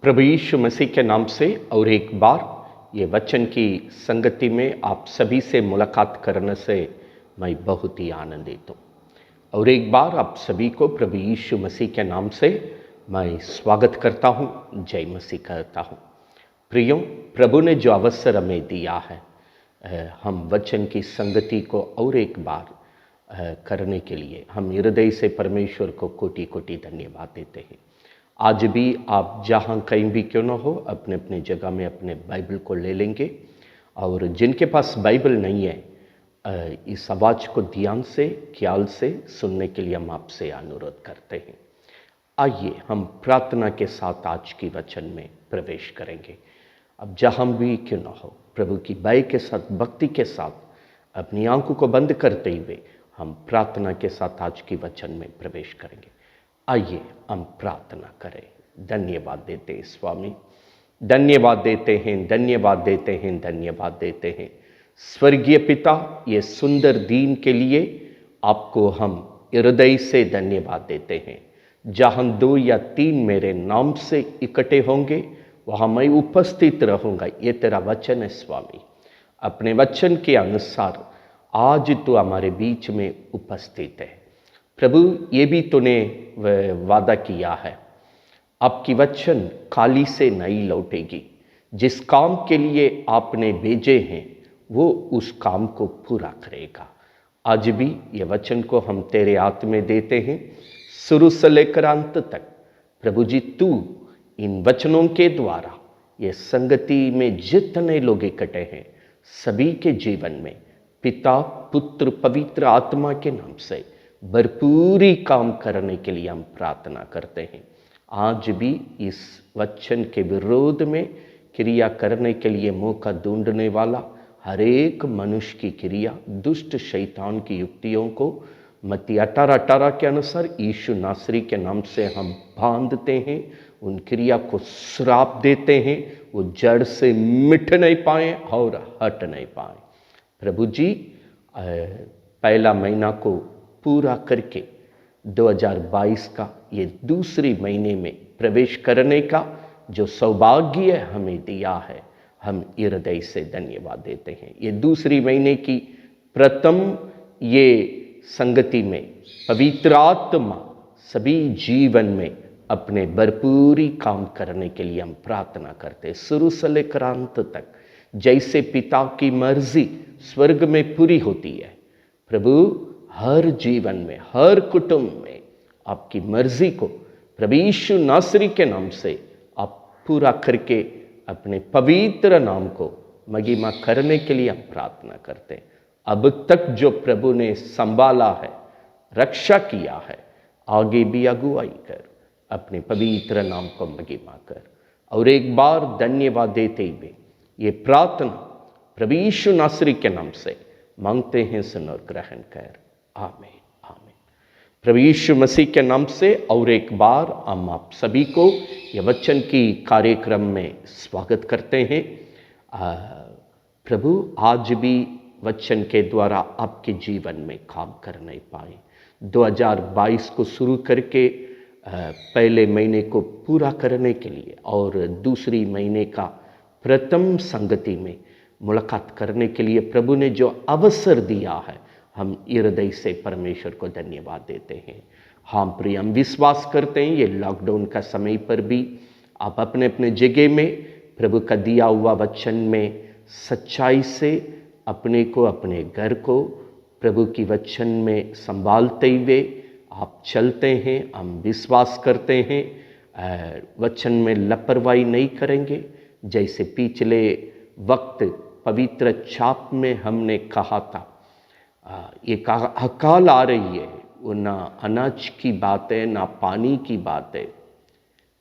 प्रभु यीशु मसीह के नाम से और एक बार ये वचन की संगति में आप सभी से मुलाकात करने से मैं बहुत ही आनंदित हूँ। और एक बार आप सभी को प्रभु यीशु मसीह के नाम से मैं स्वागत करता हूँ, जय मसीह कहता हूँ। प्रियो, प्रभु ने जो अवसर हमें दिया है हम वचन की संगति को और एक बार करने के लिए हम हृदय से परमेश्वर को कोटि कोटि धन्यवाद देते हैं। आज भी आप जहाँ कहीं भी क्यों ना हो, अपने अपने जगह में अपने बाइबल को ले लेंगे और जिनके पास बाइबल नहीं है इस आवाज़ को ध्यान से ख्याल से सुनने के लिए हम आपसे अनुरोध करते हैं। आइए हम प्रार्थना के साथ आज की वचन में प्रवेश करेंगे। अब जहाँ भी क्यों ना हो, प्रभु की भय के साथ, भक्ति के साथ अपनी आंखों को बंद करते हुए हम प्रार्थना के साथ आज की वचन में प्रवेश करेंगे। आइए हम प्रार्थना करें। धन्यवाद देते हैं स्वामी, धन्यवाद देते हैं, धन्यवाद देते हैं, धन्यवाद देते हैं स्वर्गीय पिता। ये सुंदर दिन के लिए आपको हम हृदय से धन्यवाद देते हैं। जहाँ 2 या 3 मेरे नाम से इकट्ठे होंगे वहाँ मैं उपस्थित रहूँगा, ये तेरा वचन है स्वामी। अपने वचन के अनुसार आज तो हमारे बीच में उपस्थित है प्रभु। ये भी तूने वादा किया है, आपकी वचन खाली से नहीं लौटेगी। जिस काम के लिए आपने भेजे हैं वो उस काम को पूरा करेगा। आज भी ये वचन को हम तेरे हाथ में देते हैं, शुरू से लेकर अंत तक। प्रभु जी, तू इन वचनों के द्वारा ये संगति में जितने लोग इकट्ठे हैं सभी के जीवन में पिता, पुत्र, पवित्र आत्मा के नाम से भरपूरी काम करने के लिए हम प्रार्थना करते हैं। आज भी इस वचन के विरोध में क्रिया करने के लिए मौका ढूंढने वाला हर एक मनुष्य की क्रिया, दुष्ट शैतान की युक्तियों को मत्ती 18:18 के अनुसार यीशु नासरी के नाम से हम बांधते हैं। उन क्रिया को श्राप देते हैं, वो जड़ से मिट नहीं पाए और हट नहीं पाए। प्रभु जी, पहला महीना को पूरा करके 2022 का ये दूसरी महीने में प्रवेश करने का जो सौभाग्य हमें दिया है, हम हृदय से धन्यवाद देते हैं। ये दूसरी महीने की प्रथम ये संगति में पवित्र आत्मा सभी जीवन में अपने भरपूरी काम करने के लिए हम प्रार्थना करते हैं। शुरू से लेकर अंत तक जैसे पिता की मर्जी स्वर्ग में पूरी होती है, प्रभु हर जीवन में, हर कुटुंब में आपकी मर्जी को प्रभु यीशु नासरी के नाम से आप पूरा करके अपने पवित्र नाम को महिमा करने के लिए हम प्रार्थना करते हैं। अब तक जो प्रभु ने संभाला है, रक्षा किया है, आगे भी अगुवाई कर, अपने पवित्र नाम को महिमा कर। और एक बार धन्यवाद देते हुए ये प्रार्थना प्रभु यीशु नासरी के नाम से मांगते हैं, सुन और ग्रहण कर। आमीन, आमीन। प्रभु यीशु मसीह के नाम से और एक बार हम आप सभी को ये वचन की कार्यक्रम में स्वागत करते हैं। प्रभु आज भी वचन के द्वारा आपके जीवन में काम कर नहीं पाए। 2022 को शुरू करके पहले महीने को पूरा करने के लिए और दूसरी महीने का प्रथम संगति में मुलाकात करने के लिए प्रभु ने जो अवसर दिया है, हम हृदय से परमेश्वर को धन्यवाद देते हैं। हाँ प्रिय, हम विश्वास करते हैं ये लॉकडाउन का समय पर भी आप अपने अपने जगह में प्रभु का दिया हुआ वचन में सच्चाई से अपने को, अपने घर को प्रभु की वचन में संभालते हुए आप चलते हैं। हम विश्वास करते हैं वचन में लापरवाही नहीं करेंगे। जैसे पिछले वक्त पवित्र छाप में हमने कहा था, ये अकाल आ रही है, वो ना अनाज की बात है ना पानी की बात है।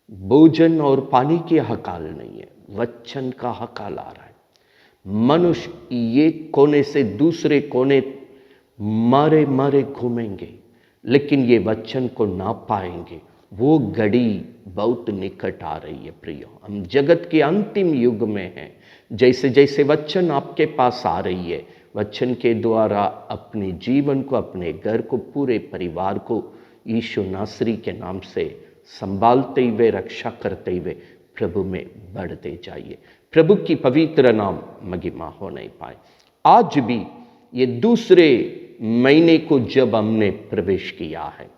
भोजन और पानी की अकाल नहीं है, वचन का अकाल आ रहा है। मनुष्य ये कोने से दूसरे कोने मारे मारे घूमेंगे, लेकिन ये वचन को ना पाएंगे। वो घड़ी बहुत निकट आ रही है प्रियो। हम जगत के अंतिम युग में हैं। जैसे जैसे वचन आपके पास आ रही है, वचन के द्वारा अपने जीवन को, अपने घर को, पूरे परिवार को यीशु नासरी के नाम से संभालते हुए, रक्षा करते हुए प्रभु में बढ़ते जाइए। प्रभु की पवित्र नाम महिमा हो नहीं पाए। आज भी ये दूसरे महीने को जब हमने प्रवेश किया है,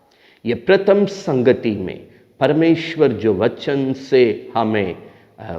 ये प्रथम संगति में परमेश्वर जो वचन से हमें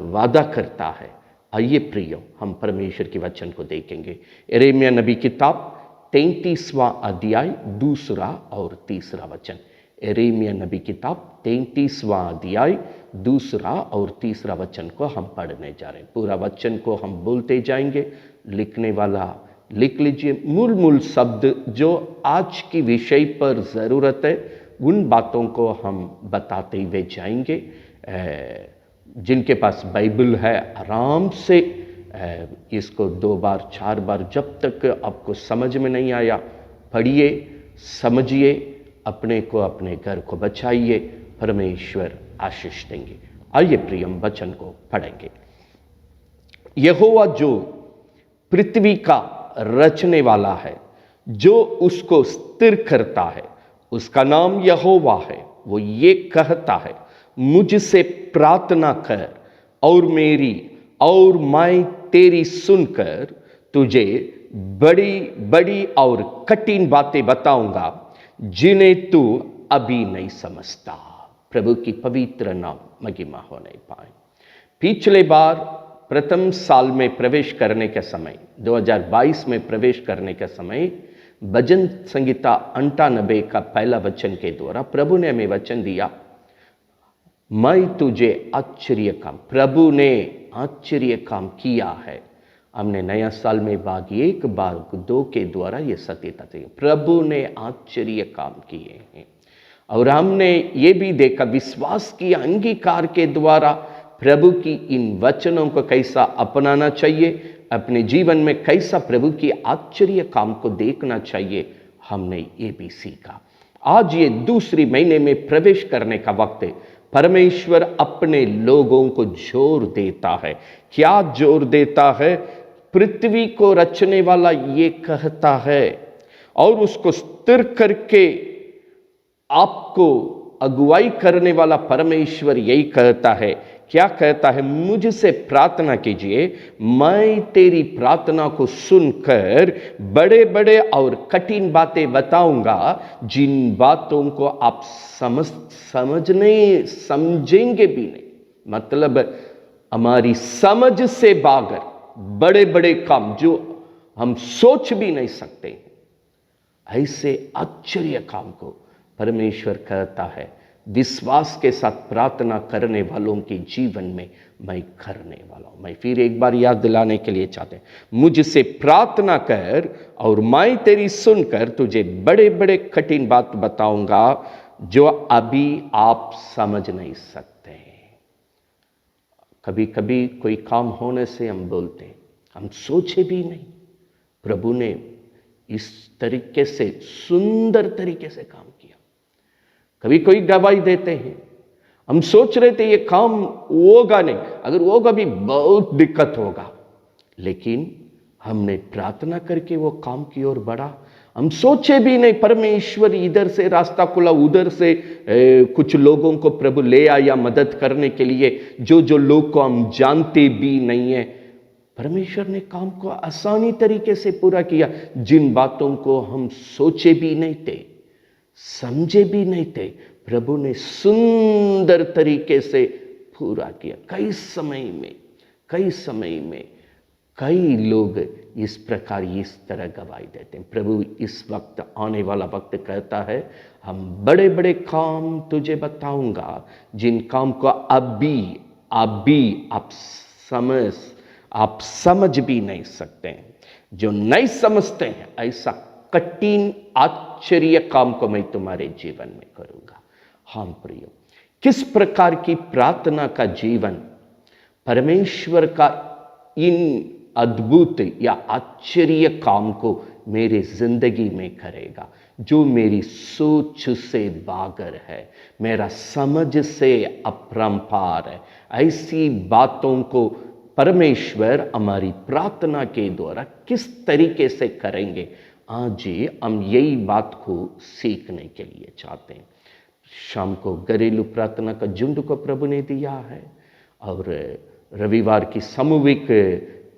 वादा करता है, आइए प्रियो हम परमेश्वर के वचन को देखेंगे। यिर्मयाह नबी किताब 33वां अध्याय 2 और 3 वचन। यिर्मयाह नबी किताब 33वां अध्याय 2 और 3 वचन को हम पढ़ने जा रहे हैं। पूरा वचन को हम बोलते जाएंगे। लिखने वाला लिख लीजिए। मूल शब्द जो आज की विषय पर ज़रूरत है उन बातों को हम बताते हुए जाएंगे। जिनके पास बाइबल है आराम से इसको 2 बार 4 बार जब तक आपको समझ में नहीं आया पढ़िए, समझिए, अपने को अपने घर को बचाइए। परमेश्वर आशीष देंगे। आइए प्रियम वचन को पढ़ेंगे। यहोवा जो पृथ्वी का रचने वाला है, जो उसको स्थिर करता है, उसका नाम यहोवा है। वो ये कहता है, मुझसे प्रार्थना कर और मेरी और मैं तेरी सुनकर तुझे बड़ी बड़ी और कठिन बातें बताऊंगा जिन्हें तू अभी नहीं समझता। प्रभु की पवित्र नाम महिमा होने पाए। पिछले बार प्रथम साल में प्रवेश करने के समय 2022 में प्रवेश करने के समय भजन संहिता 98 का पहला वचन के द्वारा प्रभु ने हमें वचन दिया, मैं तुझे आश्चर्य काम, प्रभु ने आश्चर्य काम किया है। हमने नया साल में भाग 1 भाग 2 के द्वारा ये सत्यता थी, प्रभु ने आश्चर्य काम किए हैं। और हमने ये भी देखा विश्वास की अंगीकार के द्वारा प्रभु की इन वचनों को कैसा अपनाना चाहिए, अपने जीवन में कैसा प्रभु की आश्चर्य काम को देखना चाहिए, हमने ये भी सीखा। आज ये दूसरी महीने में प्रवेश करने का वक्त है। परमेश्वर अपने लोगों को जोर देता है। क्या जोर देता है? पृथ्वी को रचने वाला ये कहता है और उसको स्थिर करके आपको अगुवाई करने वाला परमेश्वर यही कहता है। क्या कहता है? मुझसे प्रार्थना कीजिए, मैं तेरी प्रार्थना को सुनकर बड़े बड़े और कठिन बातें बताऊंगा जिन बातों को आप समझेंगे भी नहीं। मतलब हमारी समझ से बाहर बड़े बड़े काम जो हम सोच भी नहीं सकते, ऐसे आश्चर्य काम को परमेश्वर कहता है विश्वास के साथ प्रार्थना करने वालों के जीवन में मैं करने वाला हूं। मैं फिर एक बार याद दिलाने के लिए चाहते हैं, मुझसे प्रार्थना कर और मैं तेरी सुनकर तुझे बड़े बड़े कठिन बात बताऊंगा जो अभी आप समझ नहीं सकते। कभी कभी कोई काम होने से हम बोलते हैं, हम सोचे भी नहीं। प्रभु ने इस तरीके से सुंदर तरीके से काम किया। कभी कोई गवाही देते हैं, हम सोच रहे थे ये काम होगा नहीं, अगर होगा भी बहुत दिक्कत होगा, लेकिन हमने प्रार्थना करके वो काम की ओर बढ़ा। हम सोचे भी नहीं, परमेश्वर इधर से रास्ता खुला, उधर से कुछ लोगों को प्रभु ले आया मदद करने के लिए, जो लोग को हम जानते भी नहीं है। परमेश्वर ने काम को आसानी तरीके से पूरा किया। जिन बातों को हम सोचे भी नहीं थे, समझे भी नहीं थे, प्रभु ने सुंदर तरीके से पूरा किया। कई समय में कई लोग इस प्रकार इस तरह गवाही देते हैं। प्रभु इस वक्त आने वाला वक्त कहता है, हम बड़े बड़े काम तुझे बताऊंगा जिन काम को अभी आप समझ भी नहीं सकते हैं। जो नहीं समझते हैं, ऐसा कठिन आश्चर्य काम को मैं तुम्हारे जीवन में करूंगा। हाँ प्रियो, किस प्रकार की प्रार्थना का जीवन परमेश्वर का इन अद्भुत या आश्चर्य काम को मेरे जिंदगी में करेगा, जो मेरी सोच से बागर है, मेरा समझ से अपरंपार है। ऐसी बातों को परमेश्वर हमारी प्रार्थना के द्वारा किस तरीके से करेंगे, आज हम यही बात को सीखने के लिए चाहते हैं। शाम को घरेलू प्रार्थना का झुंड को प्रभु ने दिया है। और रविवार की सामूहिक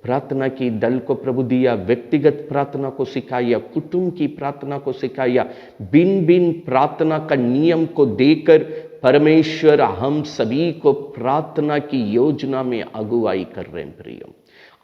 प्रार्थना की दल को प्रभु दिया, व्यक्तिगत प्रार्थना को सिखाया, कुटुंब की प्रार्थना को सिखाया, बिन बिन प्रार्थना का नियम को देकर परमेश्वर हम सभी को प्रार्थना की योजना में अगुवाई कर रहे हैं। प्रियो,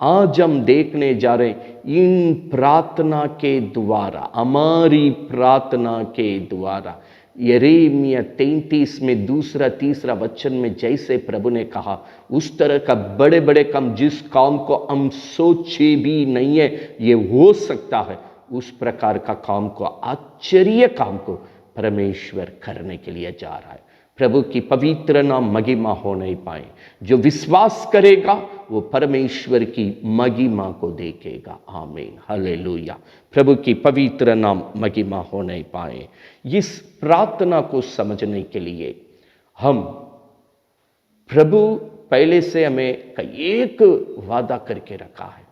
आज हम देखने जा रहे हैं इन प्रार्थना के द्वारा, हमारी प्रार्थना के द्वारा, यिर्मयाह 33 में दूसरा तीसरा वचन में जैसे प्रभु ने कहा, उस तरह का बड़े बड़े काम जिस काम को हम सोचे भी नहीं है ये हो सकता है, उस प्रकार का काम को, आश्चर्य काम को परमेश्वर करने के लिए जा रहा है। प्रभु की पवित्र नाम महिमा हो नहीं पाए। जो विश्वास करेगा वो परमेश्वर की महिमा को देखेगा। आमीन, हालेलुया। प्रभु की पवित्र नाम महिमा हो नहीं पाए। इस प्रार्थना को समझने के लिए हम, प्रभु पहले से हमें एक वादा करके रखा है।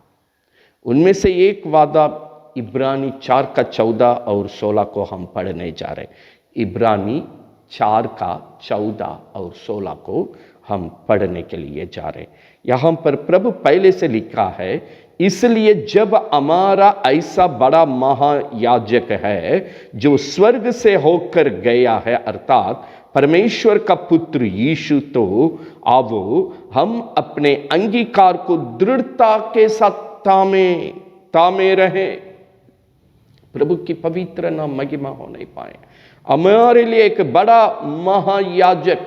उनमें से एक वादा इब्रानी 4 का 14 और 16 को हम पढ़ने जा रहे हैं। इब्रानी 4 का 14 और 16 को हम पढ़ने के लिए जा रहे हैं। यहाँ पर प्रभु पहले से लिखा है, इसलिए जब हमारा ऐसा बड़ा महायाजक है जो स्वर्ग से होकर गया है, अर्थात परमेश्वर का पुत्र यीशु, तो आवो हम अपने अंगीकार को दृढ़ता के साथ तामे रहें। प्रभु की पवित्र नाम महिमा हो नहीं पाए। हमारे लिए एक बड़ा महायाजक,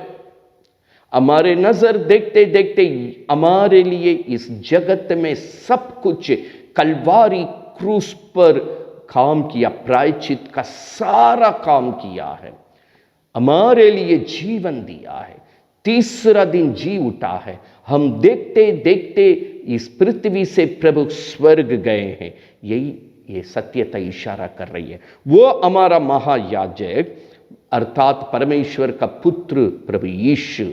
हमारे नजर देखते देखते हमारे लिए इस जगत में सब कुछ कलवारी क्रूस पर काम किया, प्रायश्चित का सारा काम किया है, हमारे लिए जीवन दिया है, तीसरा दिन जी उठा है। हम देखते देखते इस पृथ्वी से प्रभु स्वर्ग गए हैं। यही ये सत्यता इशारा कर रही है। वो हमारा महायाजक अर्थात परमेश्वर का पुत्र प्रभु यीशु,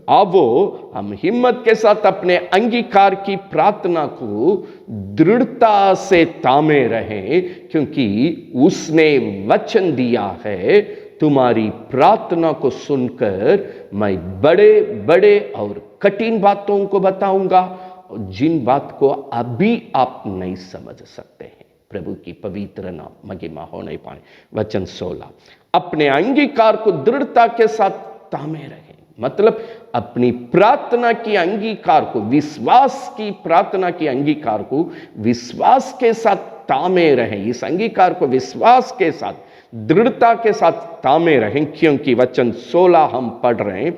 आवो हम हिम्मत के साथ अपने अंगीकार की प्रार्थना को दृढ़ता से तामे रहें, क्योंकि उसने वचन दिया है, तुम्हारी प्रार्थना को सुनकर मैं बड़े बड़े और कठिन बातों को बताऊंगा, जिन बात को अभी आप नहीं समझ सकते हैं। प्रभु की पवित्र नाम महिमा हो नहीं पाए। वचन 16, अपने अंगीकार को दृढ़ता के साथ तामे रहें, मतलब अपनी प्रार्थना की अंगीकार को, विश्वास की प्रार्थना की अंगीकार को विश्वास के साथ तामे रहें। इस अंगीकार को विश्वास के साथ, दृढ़ता के साथ तामे रहें, क्योंकि वचन 16 हम पढ़ रहे हैं,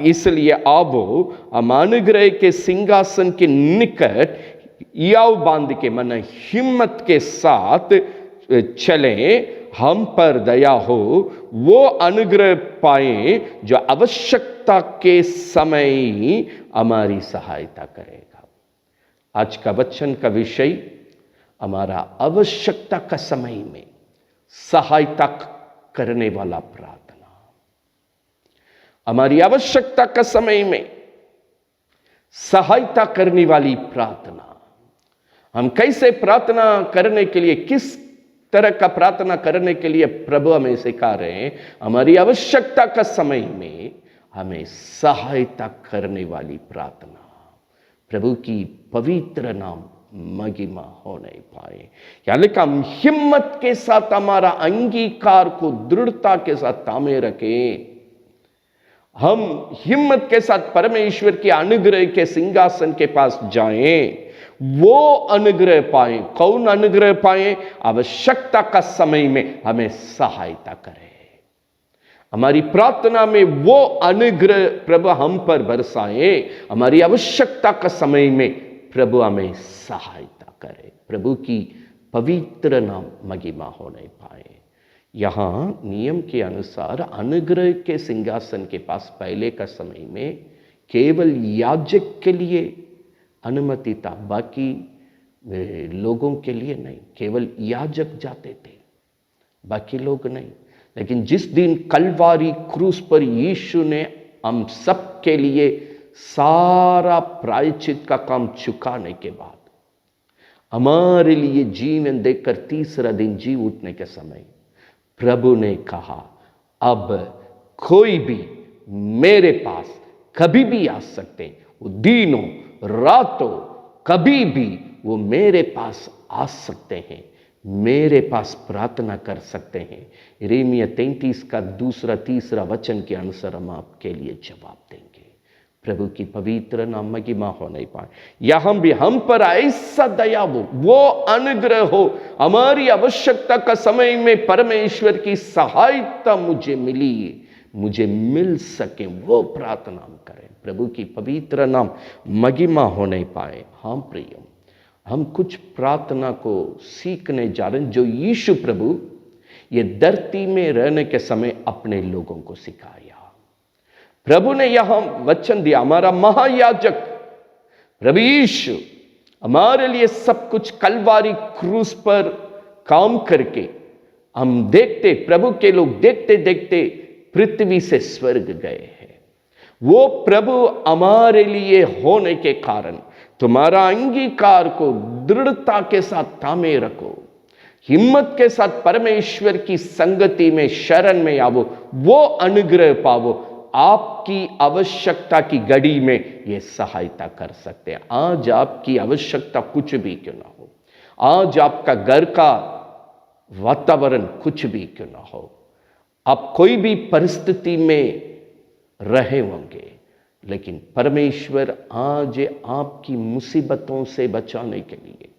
इसलिए आवो हम अनुग्रह के सिंहासन के निकट याव बांध के, मन हिम्मत के साथ चलें, हम पर दया हो, वो अनुग्रह पाएं जो आवश्यकता के समय हमारी सहायता करेगा। आज का वचन का विषय हमारा आवश्यकता का समय में सहायता करने वाला प्रार्थना। हमारी आवश्यकता का समय में सहायता करने वाली प्रार्थना। हम कैसे प्रार्थना करने के लिए, किस तरह का प्रार्थना करने के लिए प्रभु हमें सिखा रहे हैं। हमारी आवश्यकता का समय में हमें सहायता करने वाली प्रार्थना। प्रभु की पवित्र नाम महिमा हो नहीं पाए। यानी कि हम हिम्मत के साथ हमारा अंगीकार को दृढ़ता के साथ तामे रखें। हम हिम्मत के साथ परमेश्वर के अनुग्रह के सिंहासन के पास जाएं, वो अनुग्रह पाएं। कौन अनुग्रह पाएं? आवश्यकता का समय में हमें सहायता करे। हमारी प्रार्थना में वो अनुग्रह प्रभु हम पर बरसाए। हमारी आवश्यकता का समय में प्रभु हमें सहायता करे। प्रभु की पवित्र नाम महिमा हो नहीं पाए। यहाँ नियम के अनुसार अनुग्रह के सिंहासन के पास पहले का समय में केवल याजक के लिए अनुमति था, बाकी लोगों के लिए नहीं। केवल याजक जाते थे, बाकी लोग नहीं। लेकिन जिस दिन कलवारी क्रूस पर यीशु ने हम सब के लिए सारा प्रायश्चित का काम चुकाने के बाद हमारे लिए जीवन देकर तीसरा दिन जी उठने के समय प्रभु ने कहा, अब कोई भी मेरे पास कभी भी आ सकते हैं, वो दिनों रातों कभी भी वो मेरे पास आ सकते हैं, मेरे पास प्रार्थना कर सकते हैं। यिर्मयाह 33 का 2-3 वचन के अनुसार हम आपके लिए जवाब देंगे। प्रभु की पवित्र नाम महिमा हो नहीं पाए। यहां भी हम पर ऐसा दया हो, वो अनुग्रह हो, हमारी आवश्यकता का समय में परमेश्वर की सहायता मुझे मिली, मुझे मिल सके, वो प्रार्थना हम करें। प्रभु की पवित्र नाम महिमा हो नहीं पाए। हाँ प्रिय, हम कुछ प्रार्थना को सीखने जा रहे हैं जो यीशु प्रभु ये धरती में रहने के समय अपने लोगों को सिखाया। प्रभु ने यहां वचन दिया, हमारा महायाजक प्रभु यीशु हमारे लिए सब कुछ कलवारी क्रूस पर काम करके, हम देखते, प्रभु के लोग देखते देखते पृथ्वी से स्वर्ग गए हैं। वो प्रभु हमारे लिए होने के कारण तुम्हारा अंगीकार को दृढ़ता के साथ थामे रखो, हिम्मत के साथ परमेश्वर की संगति में शरण में आवो, वो अनुग्रह पावो। आपकी आवश्यकता की घड़ी में ये सहायता कर सकते हैं। आज आपकी आवश्यकता कुछ भी क्यों ना हो, आज आपका घर का वातावरण कुछ भी क्यों ना हो, आप कोई भी परिस्थिति में रहे होंगे, लेकिन परमेश्वर आज आपकी मुसीबतों से बचाने के लिए,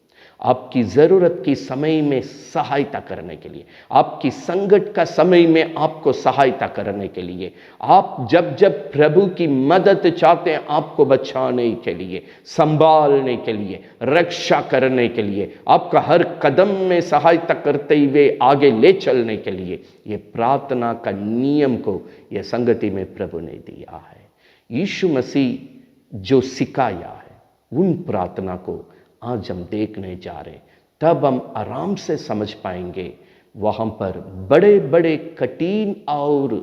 आपकी जरूरत की समय में सहायता करने के लिए, आपकी संकट का समय में आपको सहायता करने के लिए, आप जब जब प्रभु की मदद चाहते हैं, आपको बचाने के लिए, संभालने के लिए, रक्षा करने के लिए, आपका हर कदम में सहायता करते हुए आगे ले चलने के लिए, ये प्रार्थना का नियम को यह संगति में प्रभु ने दिया है। यीशु मसीह जो सिखाया है, उन प्रार्थना को आज हम देखने जा रहे हैं। तब हम आराम से समझ पाएंगे वहाँ पर बड़े बड़े कठिन और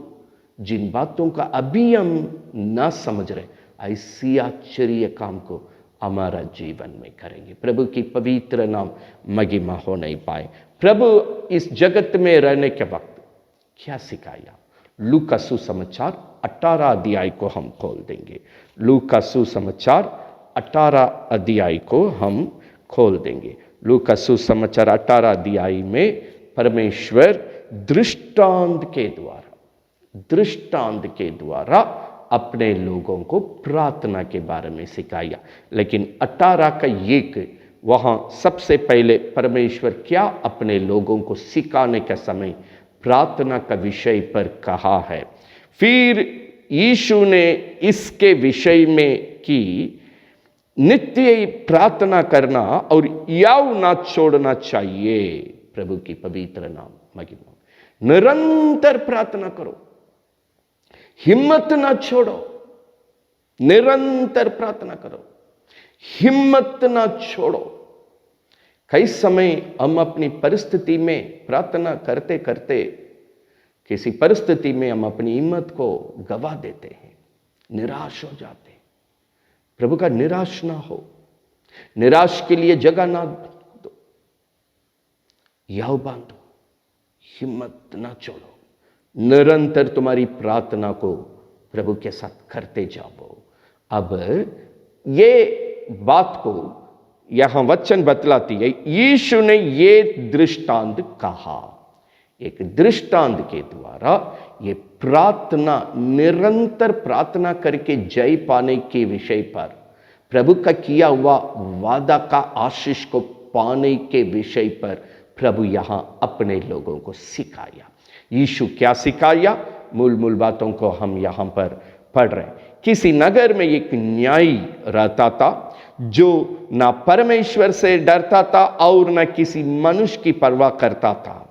जिन बातों का अभी हम ना समझ रहे, ऐसी आश्चर्य काम को हमारा जीवन में करेंगे। प्रभु की पवित्र नाम महिमा हो नहीं पाए। प्रभु इस जगत में रहने के वक्त क्या सिखाया? लूका सुसमाचार 18 अध्याय को हम खोल देंगे। लूका सुसमाचार 18 अध्याय को हम खोल देंगे। लूका सुसमाचार 18 अध्याय में परमेश्वर दृष्टांत के द्वारा अपने लोगों को प्रार्थना के बारे में सिखाया। लेकिन 18 का 1 वहाँ सबसे पहले परमेश्वर क्या अपने लोगों को सिखाने का समय प्रार्थना का विषय पर कहा है। फिर यीशु ने इसके विषय में कि नित्य प्रार्थना करना और याव ना छोड़ना चाहिए। प्रभु की पवित्र नाम महिमा। निरंतर प्रार्थना करो, हिम्मत ना छोड़ो, निरंतर प्रार्थना करो, हिम्मत ना छोड़ो। कई समय हम अपनी परिस्थिति में प्रार्थना करते करते किसी परिस्थिति में हम अपनी हिम्मत को गवा देते हैं, निराश हो जाते हैं। प्रभु का निराश ना हो, निराश के लिए जगह ना दो, याव बांधो, हिम्मत ना छोड़ो, निरंतर तुम्हारी प्रार्थना को प्रभु के साथ करते जाओ। अब ये बात को यहां वचन बतलाती है, यीशु ने ये दृष्टांत कहा। एक दृष्टांत के द्वारा ये प्रार्थना, निरंतर प्रार्थना करके जय पाने के विषय पर, प्रभु का किया हुआ वादा का आशीष को पाने के विषय पर प्रभु यहां अपने लोगों को सिखाया। यीशु क्या सिखाया? मूल बातों को हम यहां पर पढ़ रहे हैं। किसी नगर में एक न्यायी रहता था जो ना परमेश्वर से डरता था और न किसी मनुष्य की परवाह करता था।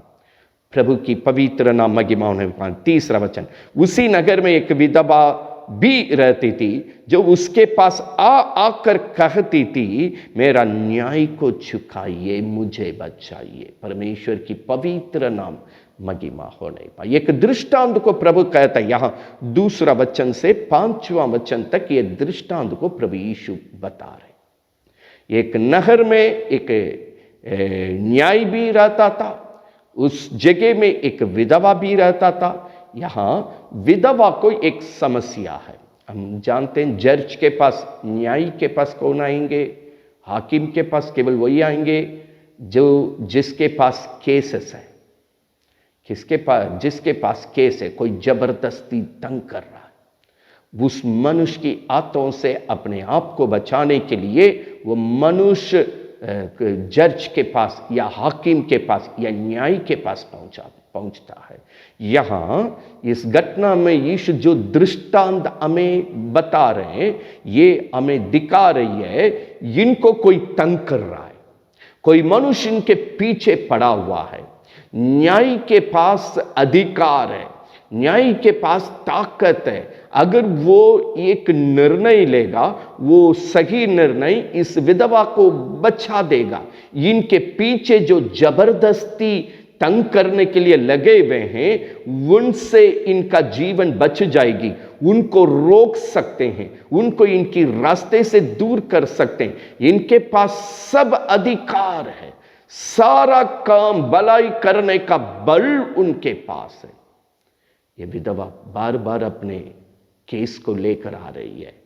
प्रभु की पवित्र नाम महिमा होने पाए। 30 वचन। उसी नगर में एक विधवा भी रहती थी जो उसके पास आकर कहती थी, मेरा न्याय को झुकाइए, मुझे बचाइए। परमेश्वर की पवित्र नाम महिमा हो नहीं पाई। एक दृष्टांत को प्रभु कहता है। यहां 2 वचन से 5वां वचन तक ये दृष्टांत को प्रभु यीशु बता रहे। एक नगर में एक न्याय भी रहता था, उस जगह में एक विधवा भी रहता था। यहां विधवा को एक समस्या है। हम जानते हैं जज के पास, न्यायी के पास कौन आएंगे? हाकिम के पास केवल वही आएंगे जिसके पास केसेस है। जिसके पास केस है, कोई जबरदस्ती तंग कर रहा है, उस मनुष्य की आंतों से अपने आप को बचाने के लिए वो मनुष्य जज के पास या हाकिम के पास या न्यायी के पास पहुंचता है। यहां इस घटना में यीशु जो दृष्टांत हमें बता रहे हैं, ये हमें दिखा रही है इनको कोई तंग कर रहा है, कोई मनुष्य इनके पीछे पड़ा हुआ है। न्यायी के पास अधिकार है, न्यायी के पास ताकत है। अगर वो एक निर्णय लेगा, वो सही निर्णय इस विधवा को बचा देगा। इनके पीछे जो जबरदस्ती तंग करने के लिए लगे हुए हैं, उनसे इनका जीवन बच जाएगी। उनको रोक सकते हैं, उनको इनकी रास्ते से दूर कर सकते हैं। इनके पास सब अधिकार है, सारा काम भलाई करने का बल उनके पास है। ये विधवा बार बार अपने केस को लेकर आ रही है।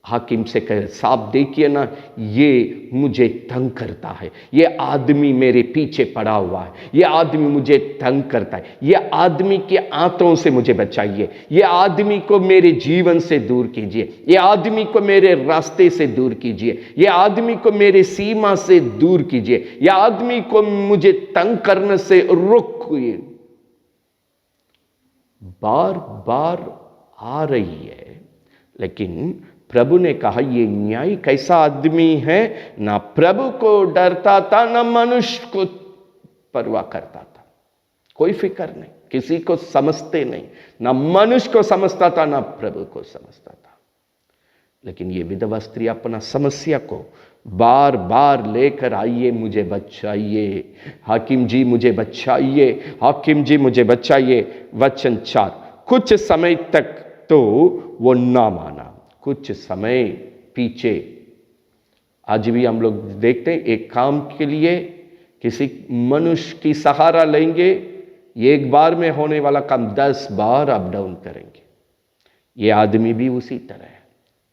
हाकिम से कह, साहब देखिए ना, ये मुझे तंग करता है, ये आदमी मेरे पीछे पड़ा हुआ है, ये आदमी मुझे तंग करता है, ये आदमी के आंतों से मुझे बचाइए, ये आदमी को मेरे जीवन से दूर कीजिए, ये आदमी को मेरे रास्ते से दूर कीजिए, ये आदमी को मेरे सीमा से दूर कीजिए, ये आदमी को मुझे तंग करने से रोकिए। बार बार आ रही है, लेकिन प्रभु ने कहा ये न्यायी कैसा आदमी है, ना प्रभु को डरता था, ना मनुष्य को परवाह करता था। कोई फिक्र नहीं, किसी को समझते नहीं, ना मनुष्य को समझता था, ना प्रभु को समझता था। लेकिन ये विधवा स्त्री अपना समस्या को बार बार लेकर आइए, मुझे बचाइए, हाकिम जी मुझे बचाइए, हाकिम जी मुझे बचाइए। वचन 4, कुछ समय तक तो वो ना माना। कुछ समय पीछे, आज भी हम लोग देखते हैं, एक काम के लिए किसी मनुष्य की सहारा लेंगे, ये एक बार में होने वाला काम 10 बार अप डाउन करेंगे। ये आदमी भी उसी तरह है,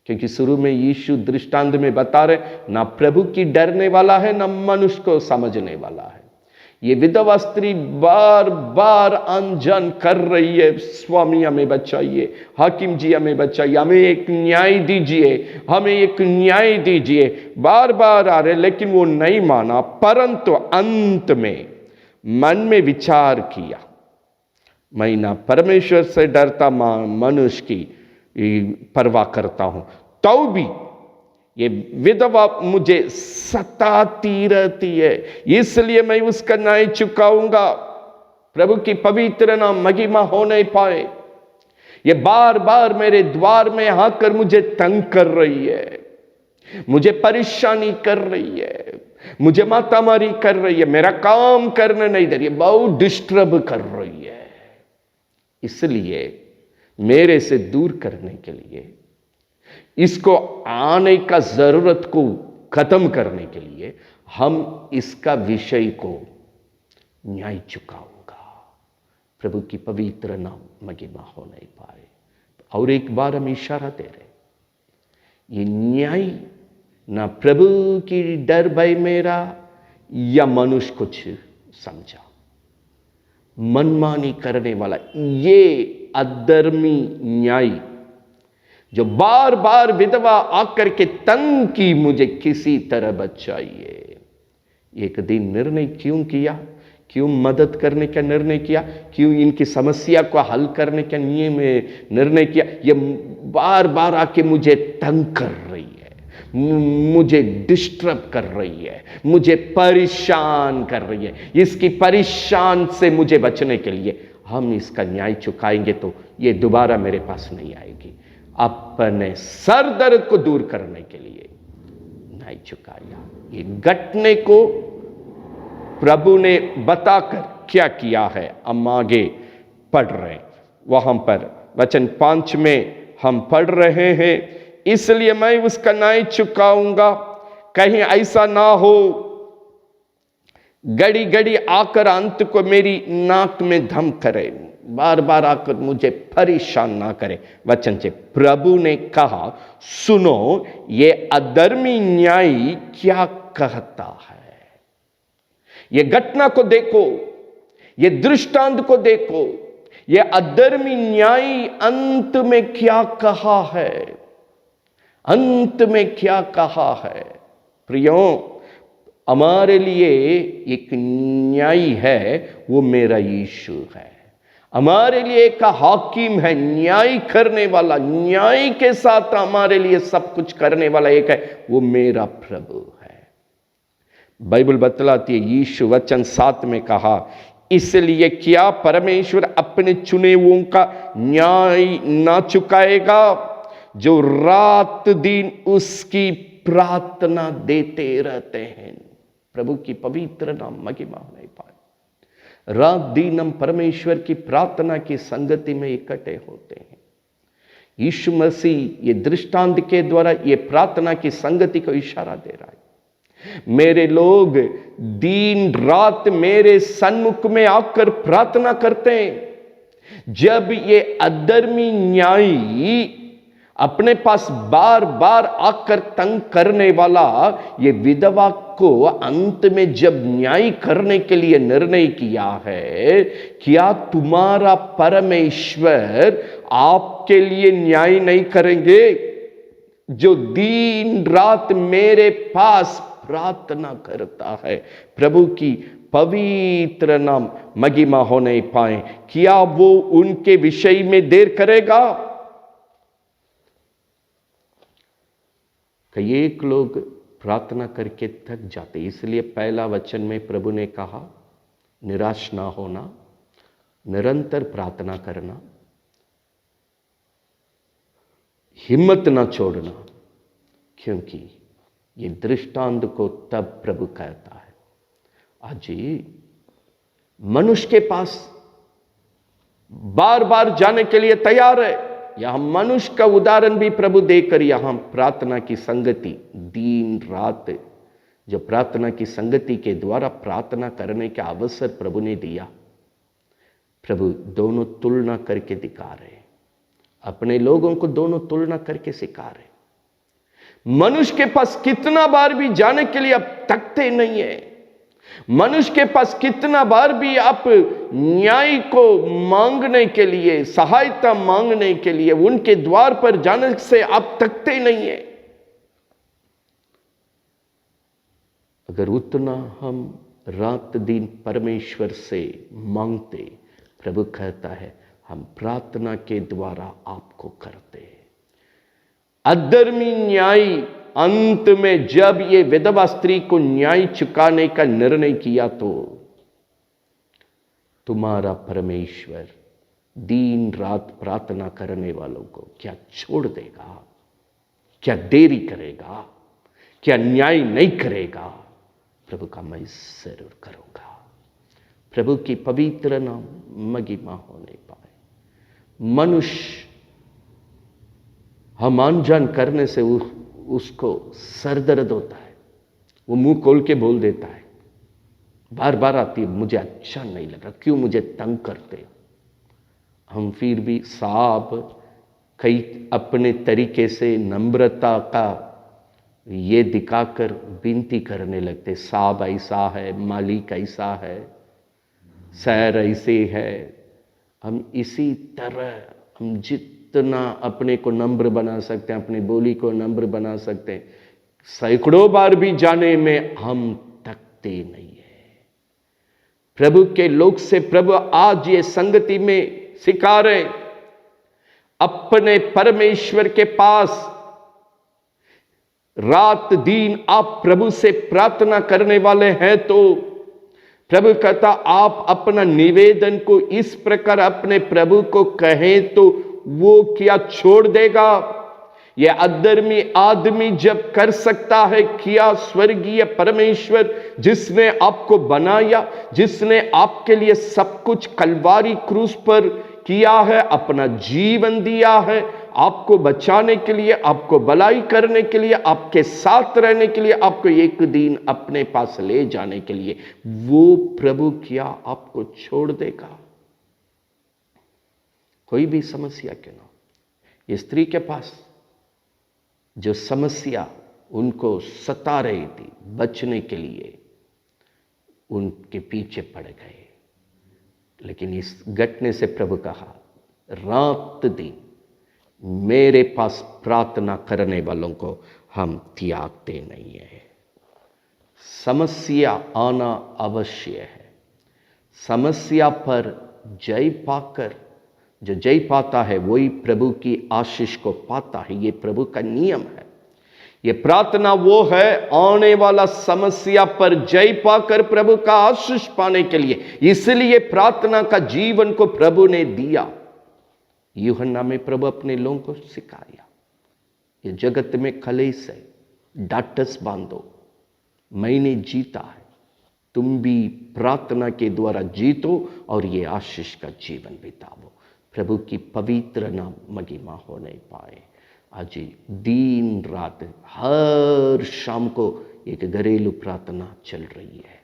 क्योंकि शुरू में यीशु दृष्टांत में बता रहे, ना प्रभु की डरने वाला है, ना मनुष्य को समझने वाला है। ये विधवा स्त्री बार बार अनजान कर रही है, स्वामी हमें बचाइए, हाकिम जी हमें बचाइए, हमें एक न्याय दीजिए, हमें एक न्याय दीजिए। बार बार आ रहे, लेकिन वो नहीं माना। परंतु अंत में मन में विचार किया, मैं ना परमेश्वर से डरता, मनुष्य की परवाह करता हूं, तो भी ये विधवा मुझे सताती रहती है, इसलिए मैं उसका न्याय चुकाऊंगा। प्रभु की पवित्र नाम महिमा हो नहीं पाए। ये बार बार मेरे द्वार में आकर मुझे तंग कर रही है, मुझे परेशानी कर रही है, मुझे मातामारी कर रही है, मेरा काम करने नहीं दे रही है, बहुत डिस्टर्ब कर रही है। इसलिए मेरे से दूर करने के लिए, इसको आने का जरूरत को खत्म करने के लिए, हम इसका विषय को न्याय चुकाऊंगा। प्रभु की पवित्र नाम महिमा हो नहीं पाए। और एक बार हम इशारा दे रहे, ये न्याय ना प्रभु की डर भय मेरा या मनुष्य कुछ समझा, मनमानी करने वाला ये अधर्मी न्याय जो बार बार विधवा आकर के तंग की, मुझे किसी तरह बचाइए। एक दिन निर्णय क्यों किया, क्यों मदद करने का निर्णय किया, क्यों इनकी समस्या को हल करने का निर्णय किया। ये बार बार आके मुझे तंग कर रही है, मुझे डिस्टर्ब कर रही है, मुझे परेशान कर रही है। इसकी परेशान से मुझे बचने के लिए हम इसका न्याय चुकाएंगे तो ये दोबारा मेरे पास नहीं आएगी। अपने सर दर्द को दूर करने के लिए न्याय चुकाया। ये घटने को प्रभु ने बताकर क्या किया है, हम आगे पढ़ रहे हैं। वहां पर वचन 5 में हम पढ़ रहे हैं, इसलिए मैं उसका न्याय चुकाऊंगा, कहीं ऐसा ना हो घड़ी घड़ी आकर अंत को मेरी नाक में दम करे। बार बार आकर मुझे परेशान ना करे। वचन से प्रभु ने कहा, सुनो ये अधर्मी न्यायी क्या कहता है। ये घटना को देखो, ये दृष्टांत को देखो, ये अधर्मी न्यायी अंत में क्या कहा है, अंत में क्या कहा है। प्रियो, हमारे लिए एक न्यायी है, वो मेरा यीशु है। हमारे लिए एक हाकिम है, न्याय करने वाला, न्याय के साथ हमारे लिए सब कुछ करने वाला एक है, वो मेरा प्रभु है। बाइबल बतलाती है, यीशु वचन 7 में कहा, इसलिए क्या परमेश्वर अपने चुने हुओं का न्याय ना चुकाएगा, जो रात दिन उसकी प्रार्थना देते रहते हैं। प्रभु की पवित्र नाम महिमा होने पाए। रात दिन हम परमेश्वर की प्रार्थना की संगति में इकट्ठे होते हैं। यीशु मसीह ये दृष्टांत के द्वारा ये प्रार्थना की संगति को इशारा दे रहा है। मेरे लोग दिन रात मेरे सन्मुख में आकर प्रार्थना करते हैं। जब ये अधर्मी न्यायी अपने पास बार बार आकर तंग करने वाला ये विधवा को अंत में जब न्याय करने के लिए निर्णय किया है, क्या तुम्हारा परमेश्वर आपके लिए न्याय नहीं करेंगे, जो दिन रात मेरे पास प्रार्थना करता है। प्रभु की पवित्र नाम महिमा होने पाए। क्या वो उनके विषय में देर करेगा? कई एक लोग प्रार्थना करके थक जाते, इसलिए पहला वचन में प्रभु ने कहा, निराश ना होना, निरंतर प्रार्थना करना, हिम्मत ना छोड़ना, क्योंकि ये दृष्टांत को तब प्रभु कहता है। आज मनुष्य के पास बार बार जाने के लिए तैयार है। यहां मनुष्य का उदाहरण भी प्रभु देकर यहां प्रार्थना की संगति, दिन रात जो प्रार्थना की संगति के द्वारा प्रार्थना करने का अवसर प्रभु ने दिया, प्रभु दोनों तुलना करके दिखा रहे, अपने लोगों को दोनों तुलना करके सिखा रहे। मनुष्य के पास कितना बार भी जाने के लिए अब तकते नहीं है। मनुष्य के पास कितना बार भी आप न्याय को मांगने के लिए, सहायता मांगने के लिए उनके द्वार पर जाने से आप तकते नहीं है। अगर उतना हम रात दिन परमेश्वर से मांगते, प्रभु कहता है हम प्रार्थना के द्वारा आपको करते हैं। अधर्मी न्याय अंत में जब ये विधवा स्त्री को न्याय चुकाने का निर्णय किया, तो तुम्हारा परमेश्वर दिन रात प्रार्थना करने वालों को क्या छोड़ देगा? क्या देरी करेगा? क्या न्याय नहीं करेगा? प्रभु का मैं जरूर करूंगा। प्रभु की पवित्र नाम महिमा होने पाए। मनुष्य हम अनजान करने से उसको सरदर्द होता है, वो मुंह खोल के बोल देता है, बार बार आती है, मुझे अच्छा नहीं लगा, क्यों मुझे तंग करते। हम फिर भी साहब कई अपने तरीके से नम्रता का ये दिखाकर विनती करने लगते, साहब ऐसा है, मालिक ऐसा है, सैर ऐसे है। हम इसी तरह हम जितना अपने को नम्र बना सकते हैं, अपनी बोली को नम्र बना सकते हैं, सैकड़ों बार भी जाने में हम थकते नहीं है। प्रभु के लोग से प्रभु आज ये संगति में सिखा रहे, अपने परमेश्वर के पास रात दिन आप प्रभु से प्रार्थना करने वाले हैं, तो प्रभु कहता आप अपना निवेदन को इस प्रकार अपने प्रभु को कहें तो वो क्या छोड़ देगा? ये अधर्मी आदमी जब कर सकता है, क्या स्वर्गीय परमेश्वर जिसने आपको बनाया, जिसने आपके लिए सब कुछ कलवारी क्रूस पर किया है, अपना जीवन दिया है, आपको बचाने के लिए, आपको भलाई करने के लिए, आपके साथ रहने के लिए, आपको एक दिन अपने पास ले जाने के लिए, वो प्रभु क्या आपको छोड़ देगा? कोई भी समस्या क्यों ना हो, ये स्त्री के पास जो समस्या उनको सता रही थी, बचने के लिए उनके पीछे पड़ गए। लेकिन इस घटने से प्रभु कहा, रात दिन मेरे पास प्रार्थना करने वालों को हम त्यागते नहीं है। समस्या आना अवश्य है। समस्या पर जय पाकर, जो जय पाता है वही प्रभु की आशीष को पाता है। ये प्रभु का नियम है। ये प्रार्थना वो है, आने वाला समस्या पर जय पाकर प्रभु का आशीष पाने के लिए। इसलिए प्रार्थना का जीवन को प्रभु ने दिया। यूहन्ना में प्रभु अपने लोगों को सिखाया, ये जगत में कलेश है, डाटस बांधो, मैंने जीता है, तुम भी प्रार्थना के द्वारा जीतो और ये आशीष का जीवन बिताओ। प्रभु की पवित्र नाम महिमा होने पाए। आज दिन रात हर शाम को एक घरेलू प्रार्थना चल रही है,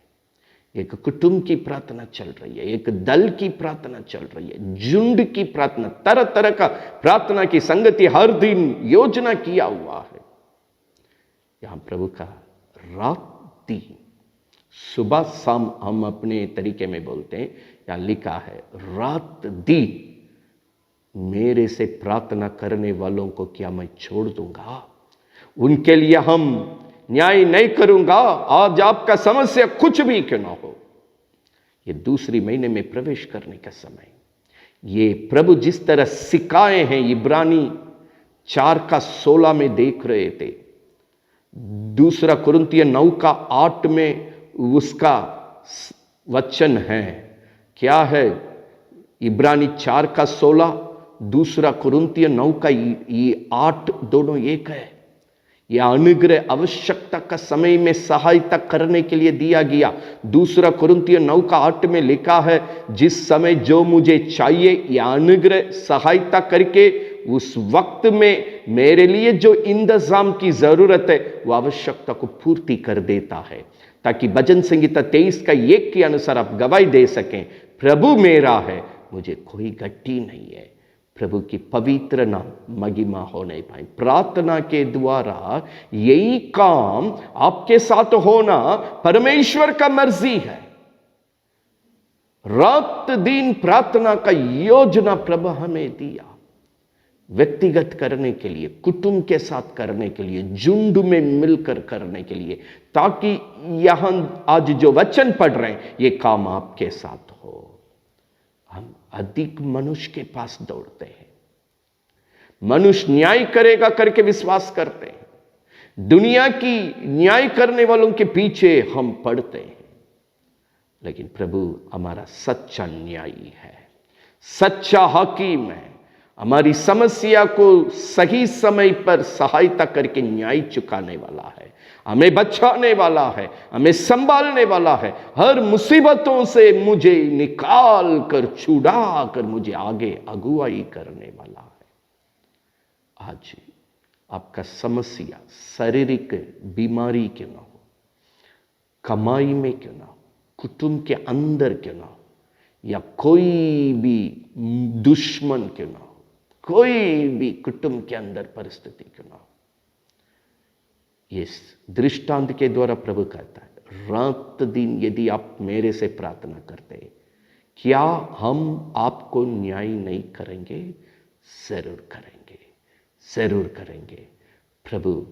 एक कुटुंब की प्रार्थना चल रही है, एक दल की प्रार्थना चल रही है, झुंड की प्रार्थना, तरह तरह का प्रार्थना की संगति हर दिन योजना किया हुआ है। यहां प्रभु का रात दिन, सुबह शाम हम अपने तरीके में बोलते हैं, यहां लिखा है रात दिन मेरे से प्रार्थना करने वालों को क्या मैं छोड़ दूंगा? उनके लिए हम न्याय नहीं करूंगा। आज आपका समस्या कुछ भी क्यों ना हो, ये दूसरी महीने में प्रवेश करने का समय, ये प्रभु जिस तरह सिखाए हैं इब्रानी 4:16 में देख रहे थे, 2 कुरिन्थिय 9:8 में उसका वचन है। क्या है? इब्रानी 4:16, 2 कुरिन्थिय 9:8 दोनों एक है। यह अनुग्रह आवश्यकता का समय में सहायता करने के लिए दिया गया। 2 कुरिन्थिय 9:8 में लिखा है, जिस समय जो मुझे चाहिए, यह अनुग्रह सहायता करके उस वक्त में मेरे लिए जो इंतजाम की जरूरत है वह आवश्यकता को पूर्ति कर देता है, ताकि भजन संहिता 23:1 के अनुसार आप गवाही दे सकें, प्रभु मेरा है, मुझे कोई घटी नहीं है। प्रभु की पवित्र नाम महिमा होने पाए। प्रार्थना के द्वारा यही काम आपके साथ होना परमेश्वर का मर्जी है। रात दिन प्रार्थना का योजना प्रभु हमें दिया, व्यक्तिगत करने के लिए, कुटुंब के साथ करने के लिए, झुंड में मिलकर करने के लिए, ताकि यहां आज जो वचन पढ़ रहे हैं ये काम आपके साथ हो। हम अधिक मनुष्य के पास दौड़ते हैं, मनुष्य न्याय करेगा करके विश्वास करते हैं, दुनिया की न्याय करने वालों के पीछे हम पड़ते हैं। लेकिन प्रभु हमारा सच्चा न्यायी है, सच्चा हकीम है। हमारी समस्या को सही समय पर सहायता करके न्याय चुकाने वाला है, हमें बचाने वाला है, हमें संभालने वाला है। हर मुसीबतों से मुझे निकाल कर, छुड़ा कर मुझे आगे अगुवाई करने वाला है। आज आपका समस्या शारीरिक बीमारी क्यों ना हो, कमाई में क्यों ना हो, कुटुंब के अंदर क्यों ना हो, या कोई भी दुश्मन क्यों ना हो, कोई भी कुटुंब के अंदर परिस्थिति क्यों ना हो, इस दृष्टांत के द्वारा प्रभु कहता है, रात दिन यदि आप मेरे से प्रार्थना करते, क्या हम आपको न्याय नहीं करेंगे? जरूर करेंगे, जरूर करेंगे। प्रभु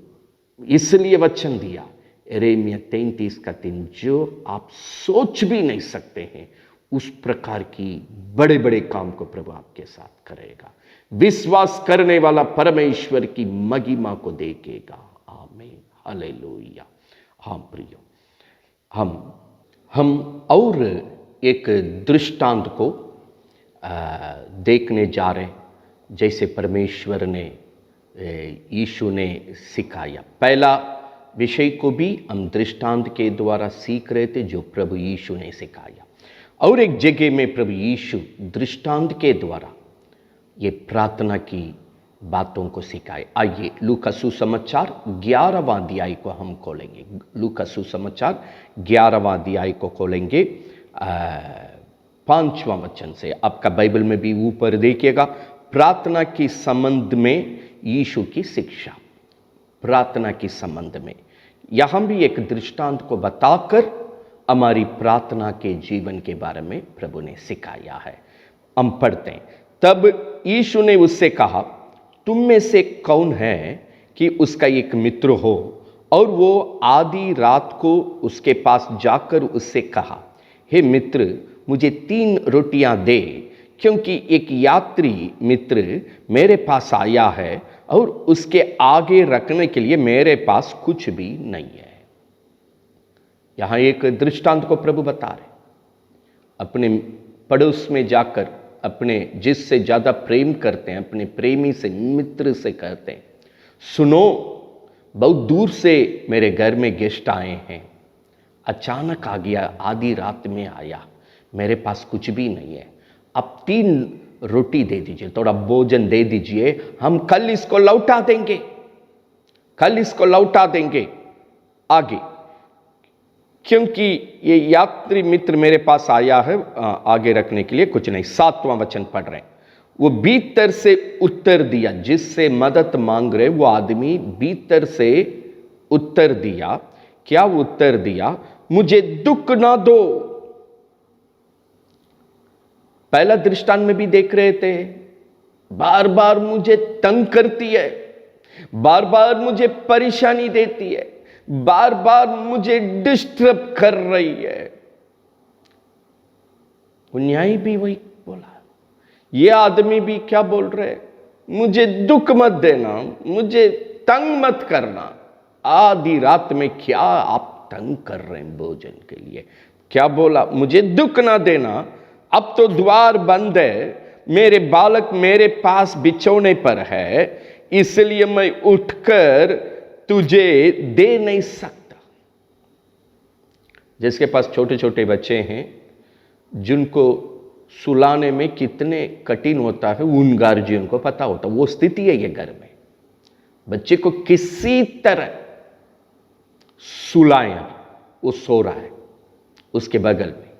इसलिए वचन दिया, यिर्मयाह 33:3, जो आप सोच भी नहीं सकते हैं उस प्रकार की बड़े बड़े काम को प्रभु आपके साथ करेगा। विश्वास करने वाला परमेश्वर की महिमा को देखेगा। आमीन, हालेलुया। हाँ प्रियो, हम और एक दृष्टांत को देखने जा रहे हैं, जैसे परमेश्वर ने, यीशु ने सिखाया। पहला विषय को भी हम दृष्टांत के द्वारा सीख रहे थे, जो प्रभु यीशु ने सिखाया। और एक जगह में प्रभु यीशु दृष्टांत के द्वारा ये प्रार्थना की बातों को सिखाए। आइए लूका सुसमाचार 11वां अध्याय को हम खोलेंगे। लूका सुसमाचार 11वां अध्याय को खोलेंगे। 5वां वचन से। आपका बाइबल में भी ऊपर देखिएगा, प्रार्थना के संबंध में यीशु की शिक्षा। प्रार्थना के संबंध में यहां भी एक दृष्टांत को बताकर हमारी प्रार्थना के जीवन के बारे में प्रभु ने सिखाया है। हम पढ़ते हैं, तब यीशु ने उससे कहा, तुम में से कौन है कि उसका एक मित्र हो और वो आधी रात को उसके पास जाकर उससे कहा, हे मित्र, मुझे 3 रोटियां दे, क्योंकि एक यात्री मित्र मेरे पास आया है और उसके आगे रखने के लिए मेरे पास कुछ भी नहीं है। यहां एक दृष्टांत को प्रभु बता रहे, अपने पड़ोस में जाकर अपने जिससे ज्यादा प्रेम करते हैं, अपने प्रेमी से, मित्र से कहते हैं, सुनो, बहुत दूर से मेरे घर में गेस्ट आए हैं, अचानक आ गया, आधी रात में आया, मेरे पास कुछ भी नहीं है, अब 3 रोटी दे दीजिए, थोड़ा भोजन दे दीजिए, हम कल इसको लौटा देंगे, कल इसको लौटा देंगे आगे, क्योंकि ये यात्री मित्र मेरे पास आया है आगे रखने के लिए कुछ नहीं। 7वां वचन पढ़ रहे हैं, वो भीतर से उत्तर दिया, जिससे मदद मांग रहे वो आदमी भीतर से उत्तर दिया। क्या उत्तर दिया? मुझे दुख ना दो। पहला दृष्टांत में भी देख रहे थे, बार बार मुझे तंग करती है, बार बार मुझे परेशानी देती है, बार बार मुझे डिस्टर्ब कर रही है। न्यायी भी वही बोला, ये आदमी भी क्या बोल रहे, मुझे दुख मत देना, मुझे तंग मत करना। आधी रात में क्या आप तंग कर रहे हैं भोजन के लिए? क्या बोला? मुझे दुख ना देना, अब तो द्वार बंद है, मेरे बालक मेरे पास बिछौने पर है, इसलिए मैं उठकर तुझे दे नहीं सकता। जिसके पास छोटे छोटे बच्चे हैं, जिनको सुलाने में कितने कठिन होता है, उन गार्जियन को पता होता, वो स्थिति है ये घर में। बच्चे को किसी तरह सुलाएं, वो सो रहा है उसके बगल में,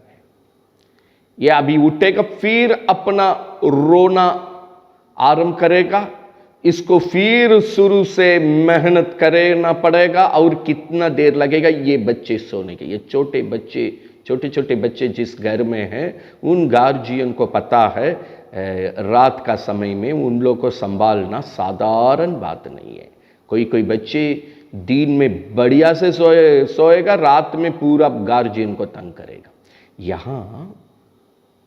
ये अभी उठेगा, फिर अपना रोना आरंभ करेगा, इसको फिर शुरू से मेहनत करना पड़ेगा, और कितना देर लगेगा ये बच्चे सोने के। ये छोटे बच्चे, छोटे छोटे बच्चे जिस घर में हैं, उन गार्जियन को पता है रात का समय में उन लोगों को संभालना साधारण बात नहीं है। कोई कोई बच्चे दिन में बढ़िया से सोएगा, रात में पूरा गार्जियन को तंग करेगा। यहां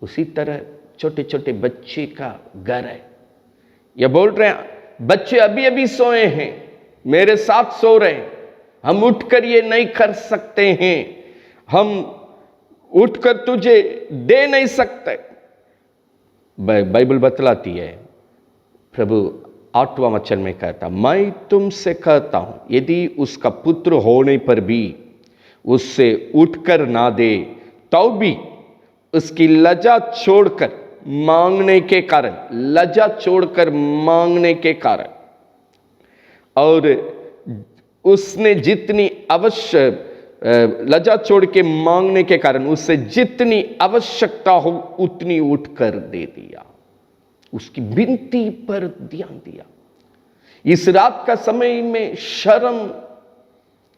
उसी तरह छोटे छोटे बच्चे का घर है। ये बोल रहे हैं, बच्चे अभी अभी सोए हैं, मेरे साथ सो रहे हैं, हम उठकर ये नहीं कर सकते हैं, हम उठकर तुझे दे नहीं सकते। बाइबल बतलाती है, प्रभु 8वां वचन में कहता, मैं तुमसे कहता हूं, यदि उसका पुत्र होने पर भी उससे उठकर ना दे, तो भी उसकी लज्जा छोड़कर मांगने के कारण, लज्जा छोड़कर मांगने के कारण, और उसने जितनी आवश्यक, लज्जा छोड़ के मांगने के कारण उससे जितनी आवश्यकता हो उतनी उठकर दे दिया, उसकी विनती पर ध्यान दिया। इस रात का समय में शर्म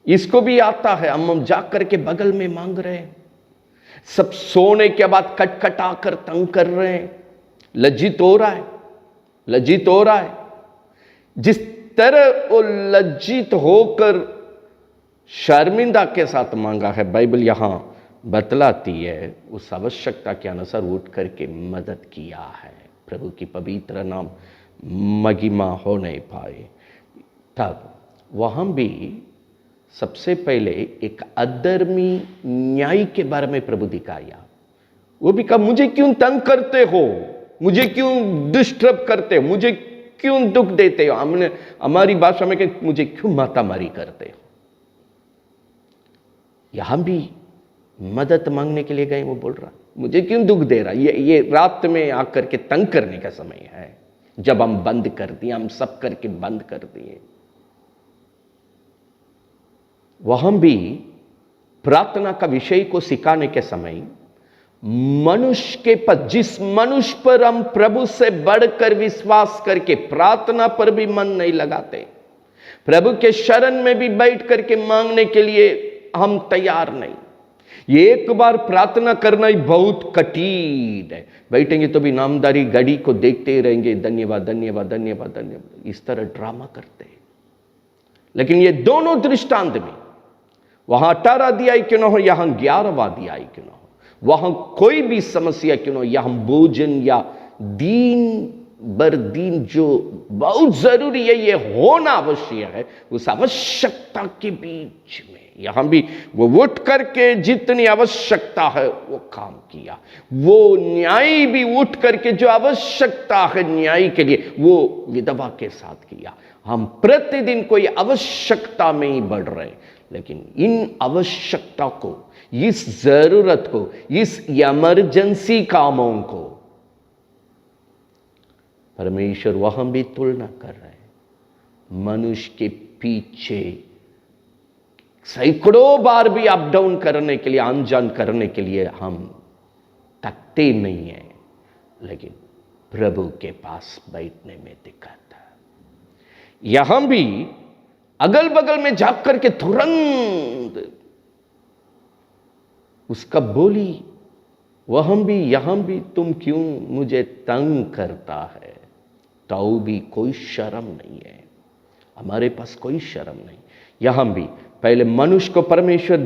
इसको भी आता है, हम जाकर के बगल में मांग रहे हैं, सब सोने के बाद कटकटा कर तंग कर रहे हैं, लज्जित हो रहा है, लज्जित हो रहा है। जिस तरह वो लज्जित होकर शर्मिंदा के साथ मांगा है, बाइबल यहां बतलाती है, उस आवश्यकता के अनुसार उठ करके मदद किया है। प्रभु की पवित्र नाम महिमा होने पाए। तब वहां भी सबसे पहले एक अधर्मी न्यायी के बारे में प्रभु दिखाया। वो भी कहा, मुझे क्यों तंग करते हो, मुझे क्यों डिस्टर्ब करते हो, मुझे क्यों दुख देते हो? हमने हमारी भाषा में कहा, मुझे क्यों मातामारी करते हो? यहां भी मदद मांगने के लिए गए, वो बोल रहा, मुझे क्यों दुख दे रहा? ये रात में आकर के तंग करने का समय है, जब हम बंद कर दिए, हम सब करके बंद कर दिए। वहां भी प्रार्थना का विषय को सिखाने के समय मनुष्य के पर, जिस मनुष्य पर हम प्रभु से बढ़कर विश्वास करके प्रार्थना पर भी मन नहीं लगाते, प्रभु के शरण में भी बैठ करके मांगने के लिए हम तैयार नहीं। ये एक बार प्रार्थना करना ही बहुत कठिन है। बैठेंगे तो भी नामदारी घड़ी को देखते ही रहेंगे, धन्यवाद धन्यवाद धन्यवाद धन्यवाद, इस तरह ड्रामा करते हैं। लेकिन ये दोनों दृष्टांत में, वहां 18 अध्याय क्यों ना हो, यहां 11वां अध्याय क्यों ना हो, वहां कोई भी समस्या क्यों ना हो, यहां भोजन या दीन बर दिन जो बहुत जरूरी है, ये होना आवश्यक है। उस आवश्यकता के बीच में यहां भी वो उठ करके जितनी आवश्यकता है वो काम किया। वो न्याय भी उठ करके जो आवश्यकता है न्याय के लिए, वो विधवा के साथ किया। हम प्रतिदिन कोई आवश्यकता में ही बढ़ रहे, लेकिन इन आवश्यकता को, इस जरूरत को, इस इमरजेंसी कामों को परमेश्वर वहां भी तुलना कर रहे हैं। मनुष्य के पीछे सैकड़ों बार भी अप डाउन करने के लिए, अनजान करने के लिए हम तकते नहीं है, लेकिन प्रभु के पास बैठने में दिक्कत है। यहां भी अगल बगल में जाकर करके तुरंत उसका बोली, वहां भी यहां भी तुम क्यों मुझे तंग करता है। तो भी कोई शर्म नहीं है, हमारे पास कोई शर्म नहीं। यहां भी पहले मनुष्य को परमेश्वर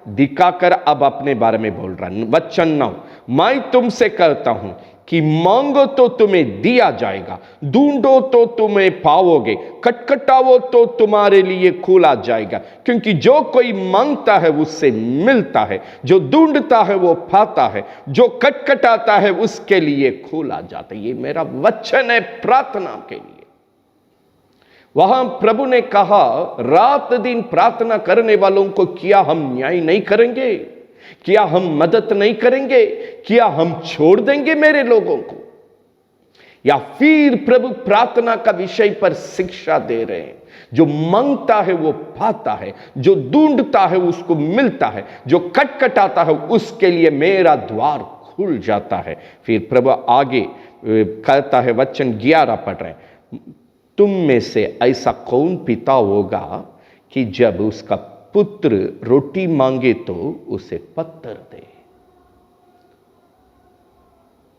दिखाकर अब अपने बारे में बोल रहा है। वचन 9, मैं तुमसे कहता हूं कि मांगो तो तुम्हें दिया जाएगा, ढूंढो तो तुम्हें पाओगे, खटखटाओ तो तुम्हारे लिए खोला जाएगा। क्योंकि जो कोई मांगता है उससे मिलता है, जो ढूंढता है वो पाता है, जो खटखटाता है उसके लिए खोला जाता है। ये मेरा वचन है प्रार्थना के लिए। वहां प्रभु ने कहा, रात दिन प्रार्थना करने वालों को क्या हम न्याय नहीं करेंगे? क्या हम मदद नहीं करेंगे? क्या हम छोड़ देंगे मेरे लोगों को? या फिर प्रभु प्रार्थना का विषय पर शिक्षा दे रहे हैं। जो मांगता है वो पाता है, जो ढूंढता है उसको मिलता है, जो खटखटाता है उसके लिए मेरा द्वार खुल जाता है। फिर प्रभु आगे कहता है, वचन 11 पढ़ रहे हैं, तुम में से ऐसा कौन पिता होगा कि जब उसका पुत्र रोटी मांगे तो उसे पत्थर दे?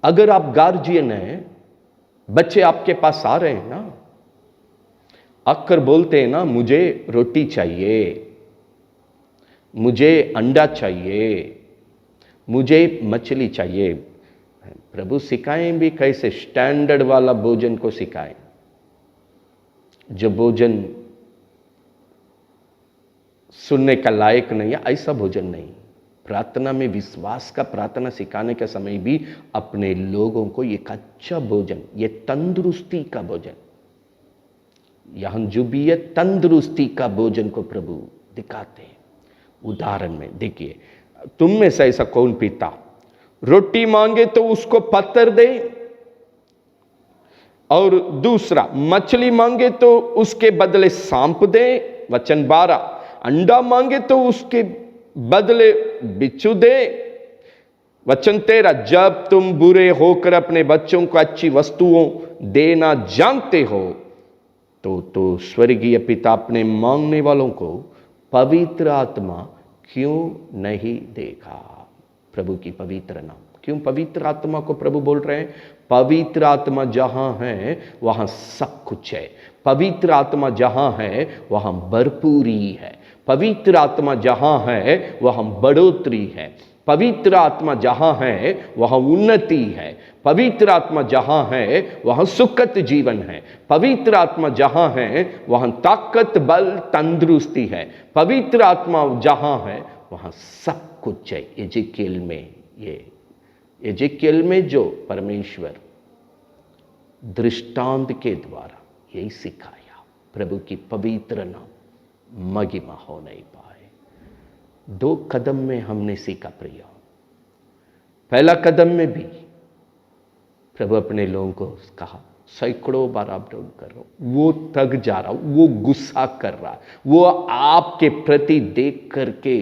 अगर आप गार्जियन हैं, बच्चे आपके पास आ रहे हैं ना, आकर बोलते हैं ना, मुझे रोटी चाहिए, मुझे अंडा चाहिए, मुझे मछली चाहिए। प्रभु सिखाएं भी कैसे, स्टैंडर्ड वाला भोजन को सिखाएं, जो भोजन सुनने का लायक नहीं है, ऐसा भोजन नहीं। प्रार्थना में विश्वास का प्रार्थना सिखाने के समय भी अपने लोगों को ये अच्छा भोजन, ये तंदुरुस्ती का भोजन, यहां जो भी है तंदुरुस्ती का भोजन को प्रभु दिखाते हैं। उदाहरण में देखिए, तुम में से ऐसा कौन पिता रोटी मांगे तो उसको पत्थर दे, और दूसरा मछली मांगे तो उसके बदले सांप दे। वचन 12, अंडा मांगे तो उसके बदले बिच्छू दे। वचन 13, जब तुम बुरे होकर अपने बच्चों को अच्छी वस्तुओं देना जानते हो तो स्वर्गीय पिता अपने मांगने वालों को पवित्र आत्मा क्यों नहीं देगा? प्रभु की पवित्र नाम, क्यों पवित्र आत्मा को प्रभु बोल रहे हैं? पवित्र आत्मा जहां है वहां सब कुछ है। पवित्र आत्मा जहां है वहां भरपूरी है। पवित्र आत्मा जहां है वहां बढ़ोतरी है। पवित्र आत्मा जहां है वहां उन्नति है। पवित्र आत्मा जहां है वहां सुखद जीवन है। पवित्र आत्मा जहां है वहां ताकत, बल, तंदुरुस्ती है। पवित्र आत्मा जहां है वहां सब कुछ है। एजेकियल में, ये एजेकियल में जो परमेश्वर दृष्टांत के द्वारा यही सिखाया, प्रभु की पवित्र नाम महिमा हो नहीं पाए। 2 कदम में हमने सीखा प्रिय। पहला कदम में भी प्रभु अपने लोगों को कहा, सैकड़ों बार आप डाउन कर रहा, वो थक जा रहा, वो गुस्सा कर रहा, वो आपके प्रति देख करके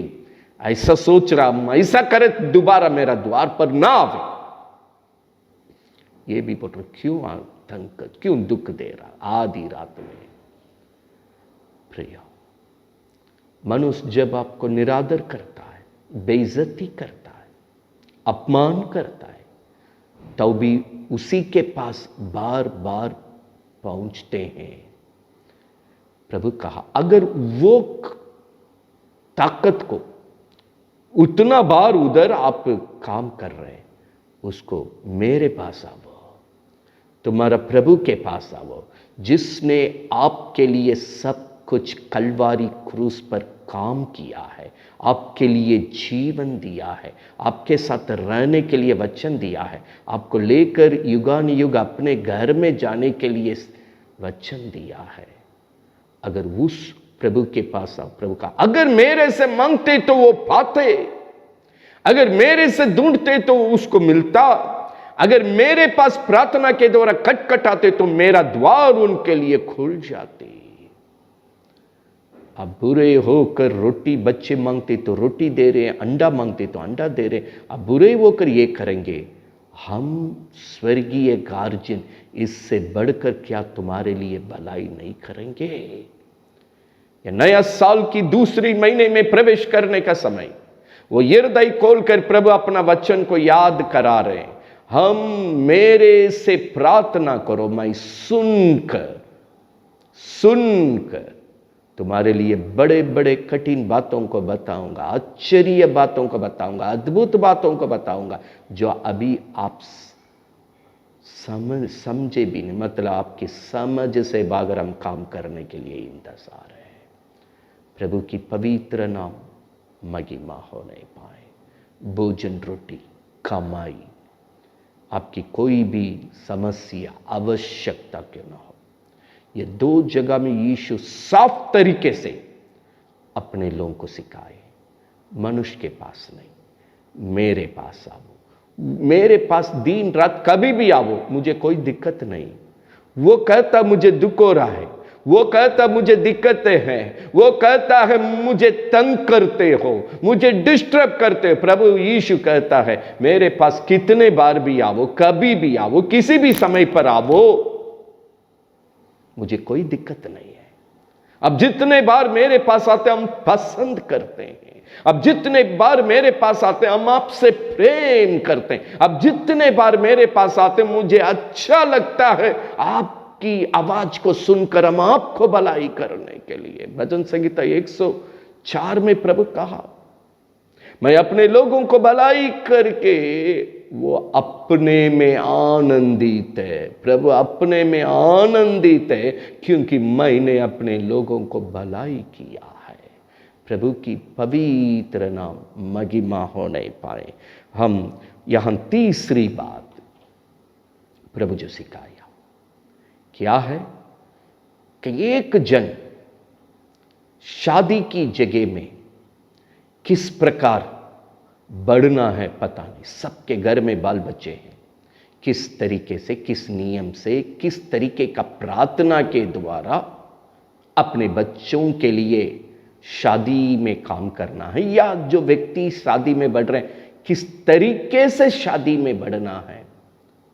ऐसा सोच रहा हूं, ऐसा करे दोबारा मेरा द्वार पर ना आवे। ये भी बोल रहा, क्यों आतंक, क्यों दुख दे रहा आधी रात में। प्रिय, मनुष्य जब आपको निरादर करता है, बेइज्जती करता है, अपमान करता है, तो भी उसी के पास बार बार पहुंचते हैं। प्रभु कहा, अगर वो ताकत को उतना बार उधर आप काम कर रहे हैं, उसको मेरे पास आओ, तुम्हारा प्रभु के पास आओ, जिसने आपके लिए सब कुछ कलवारी क्रूस पर काम किया है, आपके लिए जीवन दिया है, आपके साथ रहने के लिए वचन दिया है, आपको लेकर युगान युग अपने घर में जाने के लिए वचन दिया है। अगर उस प्रभु के पास आओ, प्रभु का, अगर मेरे से मांगते तो वो पाते, अगर मेरे से ढूंढते तो उसको मिलता, अगर मेरे पास प्रार्थना के द्वारा खटखटाते तो मेरा द्वार उनके लिए खुल जाते। अब बुरे होकर रोटी बच्चे मांगते तो रोटी दे रहे, अंडा मांगते तो अंडा दे रहे। अब बुरे होकर ये करेंगे, हम स्वर्गीय गार्जियन इससे बढ़कर क्या तुम्हारे लिए भलाई नहीं करेंगे। ये नया साल की दूसरी महीने में प्रवेश करने का समय, वो हृदय खोलकर प्रभु अपना वचन को याद करा रहे हैं। हम मेरे से प्रार्थना करो, मैं सुनकर तुम्हारे लिए बड़े बड़े कठिन बातों को बताऊंगा, आश्चर्य बातों को बताऊंगा, अद्भुत बातों को बताऊंगा, जो अभी आप समझे भी नहीं, मतलब आपकी समझ से बागर हम काम करने के लिए इंतजार है। प्रभु की पवित्र नाम महिमा होने पाए। भोजन, रोटी, कमाई, आपकी कोई भी समस्या, आवश्यकता क्यों ना हो, ये दो जगह में यीशु साफ तरीके से अपने लोगों को सिखाए। मनुष्य के पास नहीं, मेरे पास आओ, मेरे पास दिन रात कभी भी आओ, मुझे कोई दिक्कत नहीं। वो कहता मुझे दुख हो रहा है, वो कहता मुझे दिक्कतें हैं, वो कहता है मुझे तंग करते हो, मुझे डिस्टर्ब करते हो। प्रभु यीशु कहता है मेरे पास कितने बार भी आओ, कभी भी आओ, किसी भी समय पर आओ, मुझे कोई दिक्कत नहीं है। अब जितने बार मेरे पास आते हम पसंद करते हैं, अब जितने बार मेरे पास आते हम आपसे प्रेम करते हैं, अब जितने बार मेरे पास आते मुझे अच्छा लगता है आपकी आवाज को सुनकर, हम आपको भलाई करने के लिए। भजन संगीता 104 में प्रभु कहा, मैं अपने लोगों को भलाई करके, वो अपने में आनंदित है। प्रभु अपने में आनंदित है क्योंकि मैंने अपने लोगों को भलाई किया है। प्रभु की पवित्र नाम महिमा होने पाए। हम यहां तीसरी बात प्रभु जो सिखाया क्या है कि एक जन शादी की जगह में किस प्रकार बढ़ना है पता नहीं। सबके घर में बाल बच्चे हैं, किस तरीके से, किस नियम से, किस तरीके का प्रार्थना के द्वारा अपने बच्चों के लिए शादी में काम करना है, या जो व्यक्ति शादी में बढ़ रहे हैं किस तरीके से शादी में बढ़ना है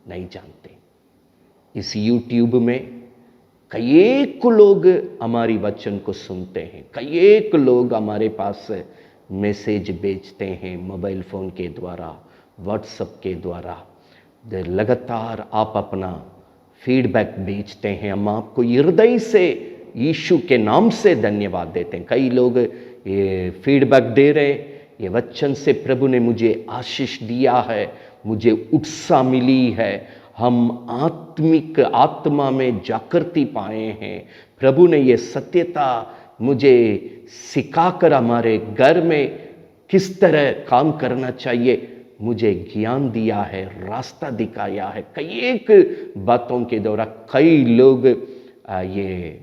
नहीं जानते। इस YouTube में कई एक लोग हमारी वचन को सुनते हैं, कई एक लोग हमारे पास मैसेज भेजते हैं मोबाइल फ़ोन के द्वारा, व्हाट्सएप के द्वारा, लगातार आप अपना फीडबैक भेजते हैं। हम आपको हृदय से यीशु के नाम से धन्यवाद देते हैं। कई लोग ये फीडबैक दे रहे हैं, ये वचन से प्रभु ने मुझे आशीष दिया है, मुझे उत्साह मिली है, हम आत्मिक आत्मा में जागृति पाए हैं, प्रभु ने ये सत्यता मुझे सिखाकर हमारे घर में किस तरह काम करना चाहिए मुझे ज्ञान दिया है, रास्ता दिखाया है। कई एक बातों के द्वारा कई लोग ये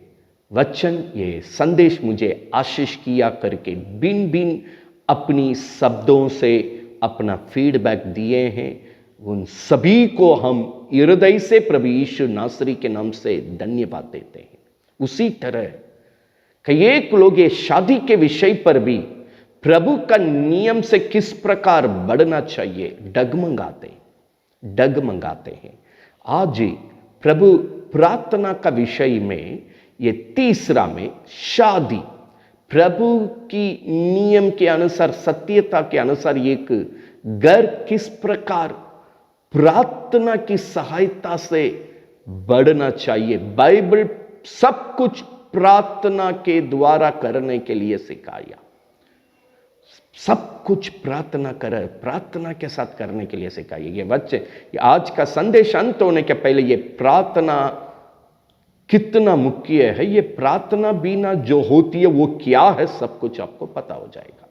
वचन, ये संदेश मुझे आशीष किया करके बिन बिन अपनी शब्दों से अपना फीडबैक दिए हैं। उन सभी को हम हृदय से प्रभु यीशु नासरी के नाम से धन्यवाद देते हैं। उसी तरह कई एक लोग ये शादी के विषय पर भी प्रभु का नियम से किस प्रकार बढ़ना चाहिए, डगमगाते हैं। आज प्रभु प्रार्थना का विषय में ये तीसरा में शादी, प्रभु की नियम के अनुसार, सत्यता के अनुसार एक घर किस प्रकार प्रार्थना की सहायता से बढ़ना चाहिए। बाइबल सब कुछ प्रार्थना के द्वारा करने के लिए सिखाया, सब कुछ प्रार्थना के साथ करने के लिए सिखाइए। ये बच्चे, आज का संदेश अंत होने के पहले ये प्रार्थना कितना मुख्य है, ये प्रार्थना बिना जो होती है वो क्या है, सब कुछ आपको पता हो जाएगा।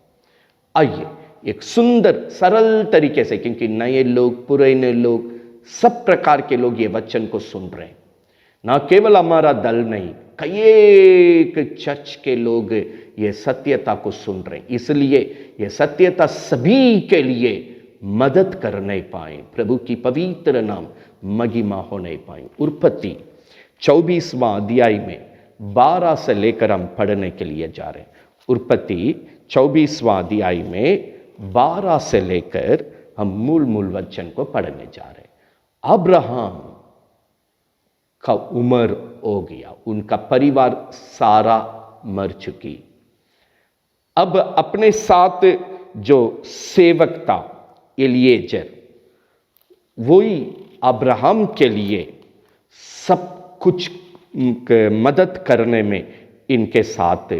आइए एक सुंदर सरल तरीके से, क्योंकि नए लोग, पुराने लोग, सब प्रकार के लोग ये वचन को सुन रहे हैं, ना केवल हमारा दल नहीं, कई एक चर्च के लोग ये सत्यता को सुन रहे हैं, इसलिए ये सत्यता सभी के लिए मदद करने पाए, प्रभु की पवित्र नाम महिमा होने पाए। उत्पत्ति 24वां अध्याय में 12 से लेकर हम पढ़ने के लिए जा रहे हैं। उत्पत्ति 24वां अध्याय में 12 से लेकर हम मूल वचन को पढ़ने जा रहे हैं। अब्राहम का उम्र हो गया, उनका परिवार सारा मर चुकी। अब अपने साथ जो सेवक था एलिएजर, वही अब्राहम के लिए सब कुछ मदद करने में इनके साथ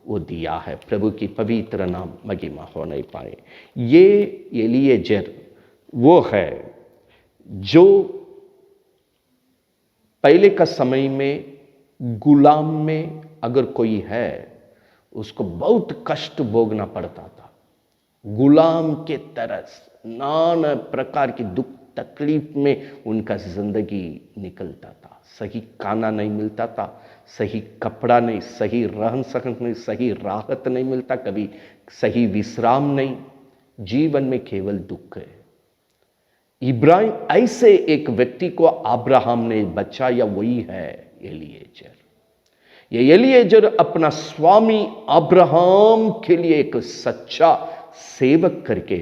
वो दिया है। प्रभु की पवित्र नाम महिमा होने पाए। ये एलिएजर वो है जो पहले का समय में गुलाम में अगर कोई है, उसको बहुत कष्ट भोगना पड़ता था। गुलाम के तरह नाना प्रकार की दुख तकलीफ में उनका जिंदगी निकलता था। सही खाना नहीं मिलता था, सही कपड़ा नहीं, सही रहन सहन नहीं, सही राहत नहीं मिलता, कभी सही विश्राम नहीं, जीवन में केवल दुख है। इब्राहिम ऐसे एक व्यक्ति को अब्राहम ने बचाया, वही है एलिएजर। ये एलिएजर अपना स्वामी अब्राहम के लिए एक सच्चा सेवक करके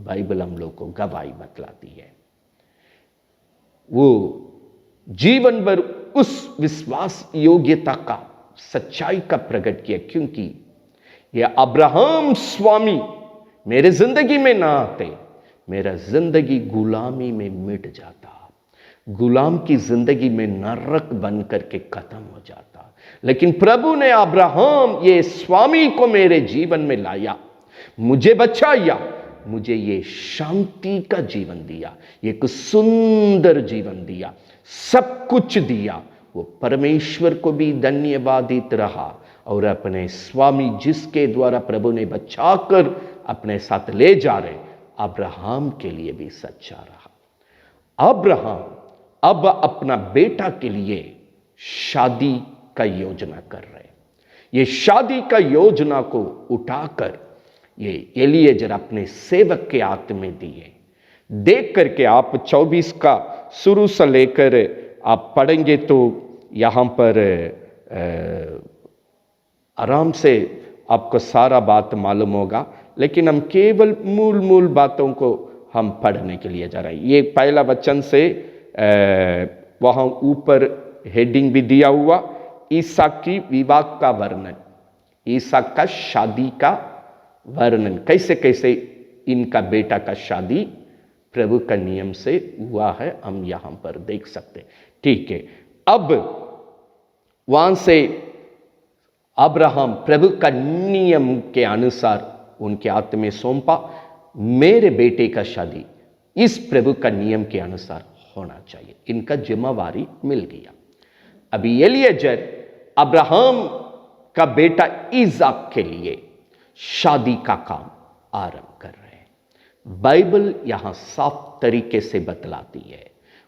बाइबल हम लोग को गवाही बतलाती है। वो जीवन भर उस विश्वास योग्यता का, सच्चाई का प्रकट किया, क्योंकि ये अब्राहम स्वामी मेरे जिंदगी में ना आते, मेरा जिंदगी गुलामी में मिट जाता, गुलाम की जिंदगी में नरक बन करके खत्म हो जाता। लेकिन प्रभु ने अब्राहम ये स्वामी को मेरे जीवन में लाया, मुझे बचाया, मुझे ये शांति का जीवन दिया, एक सुंदर जीवन दिया, सब कुछ दिया। वो परमेश्वर को भी धन्यवादित रहा और अपने स्वामी जिसके द्वारा प्रभु ने बचाकर अपने साथ ले जा रहे अब्राहम के लिए भी सच्चा रहा। अब्राहम अब अपना बेटा के लिए शादी का योजना कर रहे। ये शादी का योजना को उठाकर ये एलिएजर अपने सेवक के हाथ में दिए। देख करके आप 24 का शुरू से लेकर आप पढ़ेंगे तो यहाँ पर आराम से आपको सारा बात मालूम होगा, लेकिन हम केवल मूल बातों को हम पढ़ने के लिए जा रहे हैं। ये पहला वचन से वहाँ ऊपर हेडिंग भी दिया हुआ, ईसाक की विवाह का वर्णन, ईसाक का शादी का वर्णन, कैसे कैसे इनका बेटा का शादी प्रभु का नियम से हुआ है, हम यहां पर देख सकते। ठीक है, अब वहां से अब्राहम प्रभु का नियम के अनुसार उनके हाथ में सौंपा, मेरे बेटे का शादी इस प्रभु का नियम के अनुसार होना चाहिए, इनका जिम्मेवारी मिल गया। अभी एलिएजर अब्राहम का बेटा इसाक के लिए शादी का काम आरंभ कर रहे हैं। बाइबल यहां साफ तरीके से बतलाती है,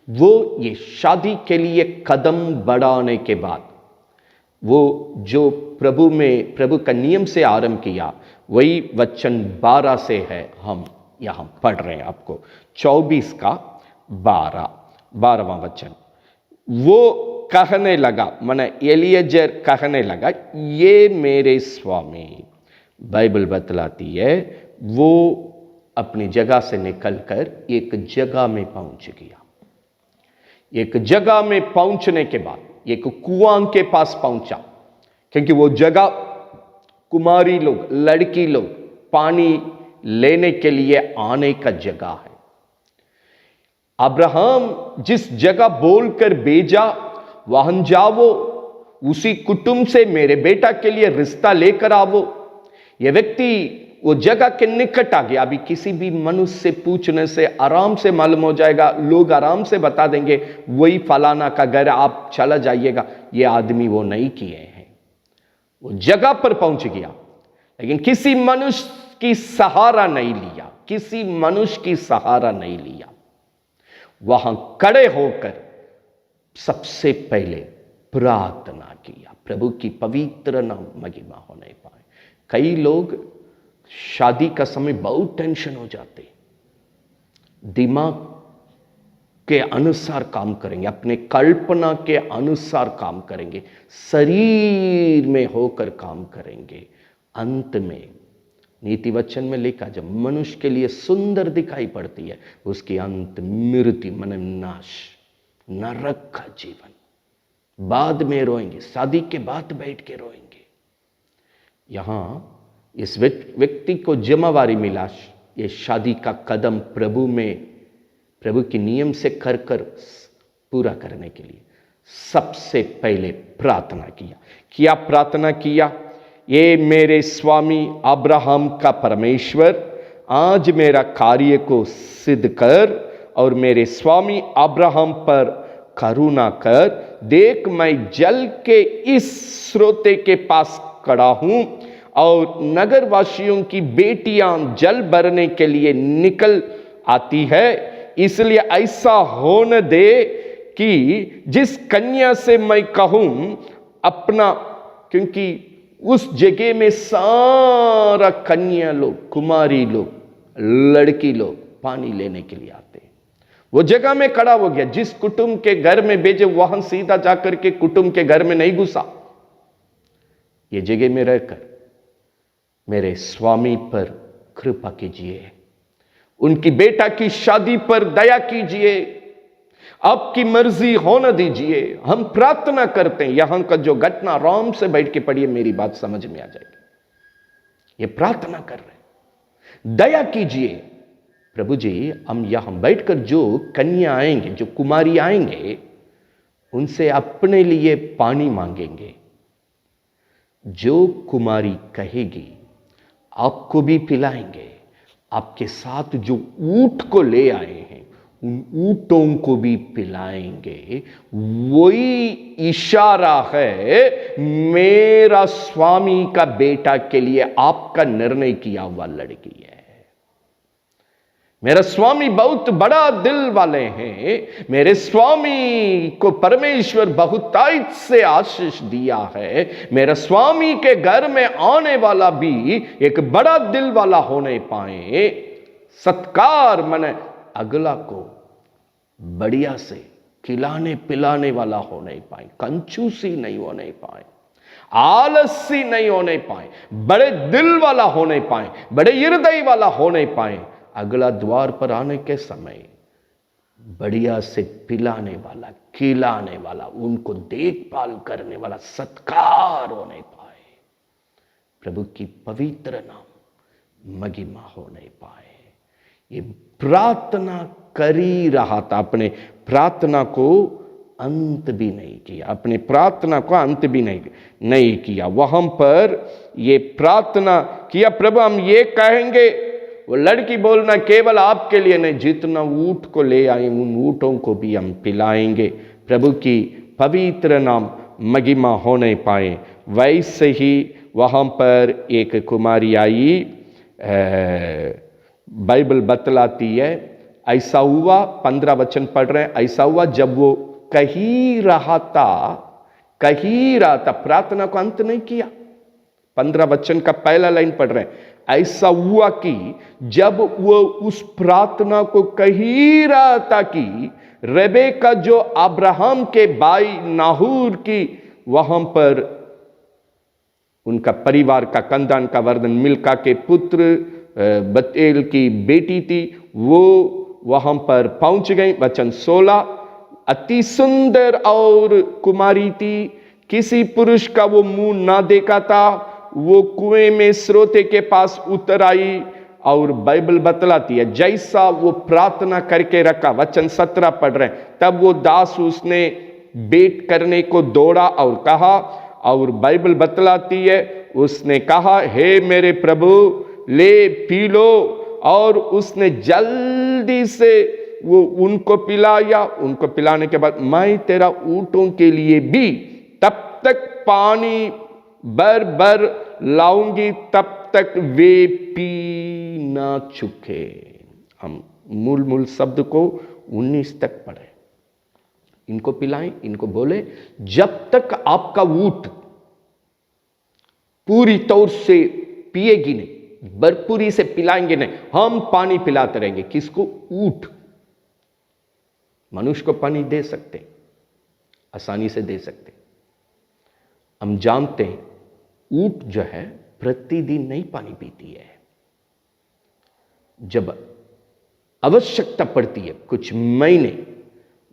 वो ये शादी के लिए कदम बढ़ाने के बाद वो जो प्रभु का नियम से आरंभ किया, वही वचन 12 से है, हम यहां पढ़ रहे हैं आपको 24 का 12वां वचन। वो कहने लगा, माने एलिएजर कहने लगा, ये मेरे स्वामी, बाइबल बतलाती है वो अपनी जगह से निकलकर एक जगह में पहुंच गया। एक जगह में पहुंचने के बाद एक कुआं के पास पहुंचा, क्योंकि वो जगह कुमारी लोग, लड़की लोग पानी लेने के लिए आने का जगह है। अब्राहम जिस जगह बोलकर भेजा वहां जावो, उसी कुटुंब से मेरे बेटा के लिए रिश्ता लेकर आवो। यह व्यक्ति वो जगह के निकट आ गया। अभी किसी भी मनुष्य से पूछने से आराम से मालूम हो जाएगा, लोग आराम से बता देंगे वही फलाना का घर, आप चला जाइएगा। ये आदमी वो नहीं किए हैं। वो जगह पर पहुंच गया, लेकिन किसी मनुष्य की सहारा नहीं लिया, किसी मनुष्य की सहारा नहीं लिया। वहां खड़े होकर सबसे पहले प्रार्थना किया, प्रभु की पवित्र नाम महिमा होने पाए। कई लोग शादी का समय बहुत टेंशन हो जाते, दिमाग के अनुसार काम करेंगे, अपने कल्पना के अनुसार काम करेंगे, शरीर में होकर काम करेंगे। अंत में नीति वचन में लिखा, जब मनुष्य के लिए सुंदर दिखाई पड़ती है, उसकी अंत मृत्यु मन नाश, नरक का जीवन। बाद में रोएंगे, शादी के बाद बैठ के रोएंगे। यहां इस व्यक्ति को जिम्मेवारी मिला ये शादी का कदम प्रभु में, प्रभु के नियम से कर पूरा करने के लिए सबसे पहले प्रार्थना किया। क्या प्रार्थना किया? ये मेरे स्वामी अब्राहम का परमेश्वर, आज मेरा कार्य को सिद्ध कर और मेरे स्वामी अब्राहम पर करुणा कर। देख, मैं जल के इस स्रोते के पास खड़ा हूं और नगर वासियों की बेटियां जल भरने के लिए निकल आती है, इसलिए ऐसा होने दे कि जिस कन्या से मैं कहूं अपना, क्योंकि उस जगह में सारा कन्या लोग, कुमारी लोग, लड़की लोग पानी लेने के लिए आते हैं। वो जगह में खड़ा हो गया, जिस कुटुंब के घर में भेजे वहां सीधा जाकर के कुटुंब के घर में नहीं घुसा। ये जगह में रहकर मेरे स्वामी पर कृपा कीजिए, उनकी बेटा की शादी पर दया कीजिए, आपकी मर्जी होने दीजिए। हम प्रार्थना करते हैं। यहां का जो घटना आराम से बैठ के पढ़िए, मेरी बात समझ में आ जाएगी। ये प्रार्थना कर रहे, दया कीजिए प्रभु जी। हम यहां बैठकर जो कन्या आएंगे, जो कुमारी आएंगे, उनसे अपने लिए पानी मांगेंगे। जो कुमारी कहेगी आपको भी पिलाएंगे। आपके साथ जो ऊंट को ले आए हैं, उन ऊंटों को भी पिलाएंगे। वही इशारा है मेरा स्वामी का बेटा के लिए आपका निर्णय किया हुआ लड़की है। मेरा स्वामी बहुत बड़ा दिल वाले हैं। मेरे स्वामी को परमेश्वर बहुतायत से आशीष दिया है। मेरा स्वामी के घर में आने वाला भी एक बड़ा दिल वाला होने पाए। सत्कार माने अगला को बढ़िया से खिलाने पिलाने वाला होने पाए, कंजूसी नहीं होने पाए, आलसी नहीं होने पाए, बड़े दिल वाला होने पाए, बड़े हृदय वाला होने पाए। अगला द्वार पर आने के समय बढ़िया से पिलाने वाला, खिलाने वाला, उनको देखभाल करने वाला, सत्कार होने पाए। प्रभु की पवित्र नाम महिमा होने पाए। ये प्रार्थना कर ही रहा था, अपने प्रार्थना को अंत भी नहीं किया, अपने प्रार्थना को अंत भी नहीं किया। वहां पर ये प्रार्थना किया, प्रभु हम ये कहेंगे, वो लड़की बोलना केवल आपके लिए नहीं, जितना ऊंट को ले आए उन ऊंटों को भी हम पिलाएंगे। प्रभु की पवित्र नाम महिमा होने पाए। वैसे ही वहां पर एक कुमारी आई, बाइबल बतलाती है ऐसा हुआ, 15 वचन पढ़ रहे हैं। ऐसा हुआ जब वो कह ही रहा था, प्रार्थना को अंत नहीं किया। 15 वचन का पहला लाइन पढ़ रहे हैं। ऐसा हुआ कि जब वो उस प्रार्थना को कह ही रहा था कि रेबेका जो अब्राहम के भाई नाहूर की वहां पर उनका परिवार का कंदान का वर्णन, मिल्का के पुत्र बतेल की बेटी थी, वो वहां पर पहुंच गई। वचन 16, अति सुंदर और कुमारी थी, किसी पुरुष का वो मुंह ना देखा था। वो कुएं में स्रोते के पास उतर आई और बाइबल बतलाती है जैसा वो प्रार्थना करके रखा। वचन 17 पढ़ रहे हैं, तब वो दास उसने बेट करने को दौड़ा और कहा, और बाइबल बतलाती है उसने कहा, हे मेरे प्रभु ले पी लो। और उसने जल्दी से वो उनको पिलाया। उनको पिलाने के बाद, मैं तेरा ऊंटों के लिए भी तब तक पानी भर भर लाऊंगी तब तक वे पी ना चुके। हम मूल शब्द को 19 तक पढ़े। इनको पिलाएं, इनको बोले जब तक आपका ऊंट पूरी तौर से पिएगी नहीं, भरपूरी से पिलाएंगे नहीं, हम पानी पिलाते रहेंगे। किसको? ऊंट। मनुष्य को पानी दे सकते, आसानी से दे सकते। हम जानते हैं ऊंट जो है प्रतिदिन नहीं पानी पीती है। जब आवश्यकता पड़ती है, कुछ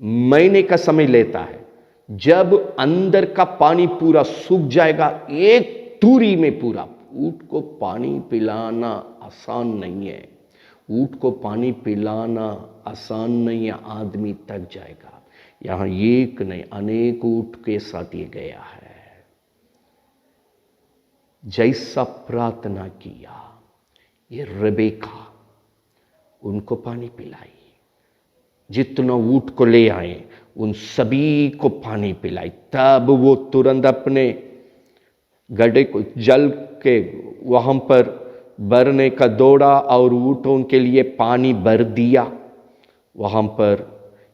महीने का समय लेता है। जब अंदर का पानी पूरा सूख जाएगा, एक दूरी में पूरा, ऊंट को पानी पिलाना आसान नहीं है। ऊंट को पानी पिलाना आसान नहीं है, आदमी थक जाएगा। यहां एक नहीं, अनेक ऊंट के साथ ये गया है। जैसा प्रार्थना किया, ये रेबेका उनको पानी पिलाई। जितना ऊंट को ले आए उन सभी को पानी पिलाई। तब वो तुरंत अपने गड्ढे को जल के वहां पर भरने का दौड़ा और ऊंटों के लिए पानी भर दिया। वहां पर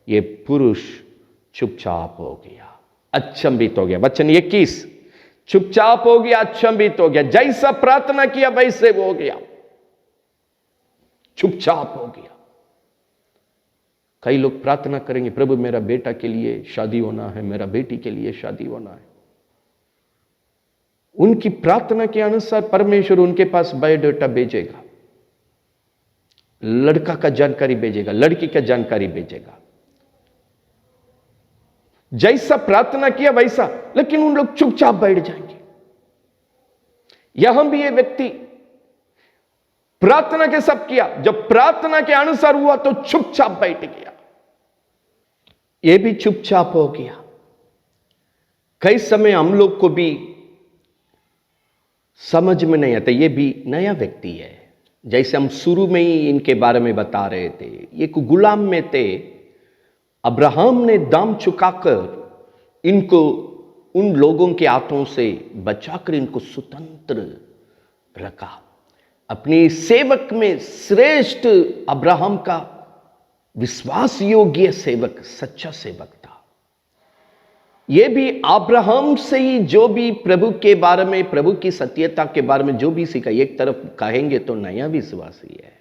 ये पुरुष चुपचाप हो गया, अचंभित हो गया। वचन 21, चुपचाप हो गया, अचंभित हो गया। जैसा प्रार्थना किया वैसे वो हो गया, चुपचाप हो गया। कई लोग प्रार्थना करेंगे, प्रभु मेरा बेटा के लिए शादी होना है, मेरा बेटी के लिए शादी होना है। उनकी प्रार्थना के अनुसार परमेश्वर उनके पास बायोडाटा भेजेगा, लड़का का जानकारी भेजेगा, लड़की का जानकारी भेजेगा। जैसा प्रार्थना किया वैसा, लेकिन उन लोग चुपचाप बैठ जाएंगे। यहां भी ये व्यक्ति प्रार्थना के सब किया, जब प्रार्थना के अनुसार हुआ तो चुपचाप बैठ गया। ये भी चुपचाप हो गया। कई समय हम लोग को भी समझ में नहीं आता, ये भी नया व्यक्ति है। जैसे हम शुरू में ही इनके बारे में बता रहे थे, ये गुलाम में थे। अब्राहम ने दाम चुकाकर इनको उन लोगों के हाथों से बचाकर इनको स्वतंत्र रखा। अपनी सेवक में श्रेष्ठ अब्राहम का विश्वास योग्य सेवक, सच्चा सेवक था। यह भी अब्राहम से ही जो भी प्रभु के बारे में, प्रभु की सत्यता के बारे में जो भी सीखा, एक तरफ कहेंगे तो नया विश्वासी है।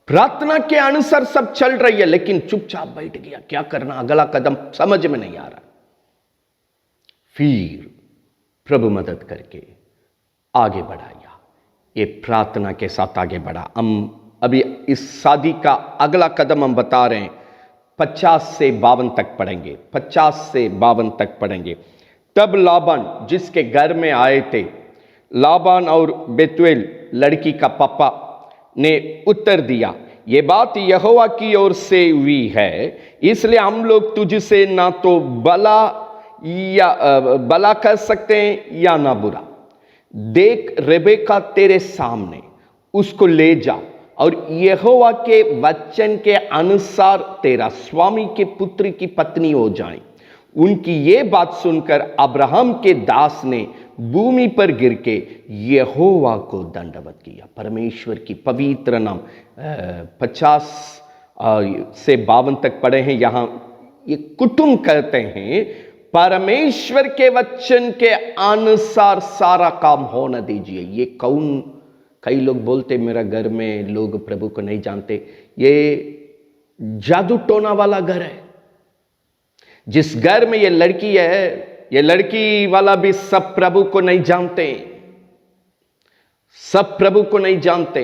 प्रार्थना के अनुसार सब चल रही है, लेकिन चुपचाप बैठ गया। क्या करना, अगला कदम समझ में नहीं आ रहा। फिर प्रभु मदद करके आगे बढ़ाया, ये प्रार्थना के साथ आगे बढ़ा। हम अभी इस शादी का अगला कदम हम बता रहे हैं, 50 से 52 तक पढ़ेंगे। 50 से 52 तक पढ़ेंगे। तब लाबान जिसके घर में आए थे, लाबान और बेतुएल लड़की का पापा ने उत्तर दिया, ये बात यहोवा की ओर से हुई है, इसलिए हम लोग तुझसे ना तो भला कर सकते हैं या ना बुरा। देख रेबेका तेरे सामने, उसको ले जा और यहोवा के वचन के अनुसार तेरा स्वामी के पुत्र की पत्नी हो जाए। उनकी ये बात सुनकर अब्राहम के दास ने भूमि पर गिर के यहोवा को दंडवत किया। परमेश्वर की पवित्र नाम। 50 से 52 तक पढ़े हैं। यहां ये कुटुंब कहते हैं, परमेश्वर के वचन के अनुसार सारा काम होना दीजिए। ये कौन, कई लोग बोलते मेरा घर में लोग प्रभु को नहीं जानते, ये जादू टोना वाला घर है। जिस घर में ये लड़की है, ये लड़की वाला भी सब प्रभु को नहीं जानते, सब प्रभु को नहीं जानते।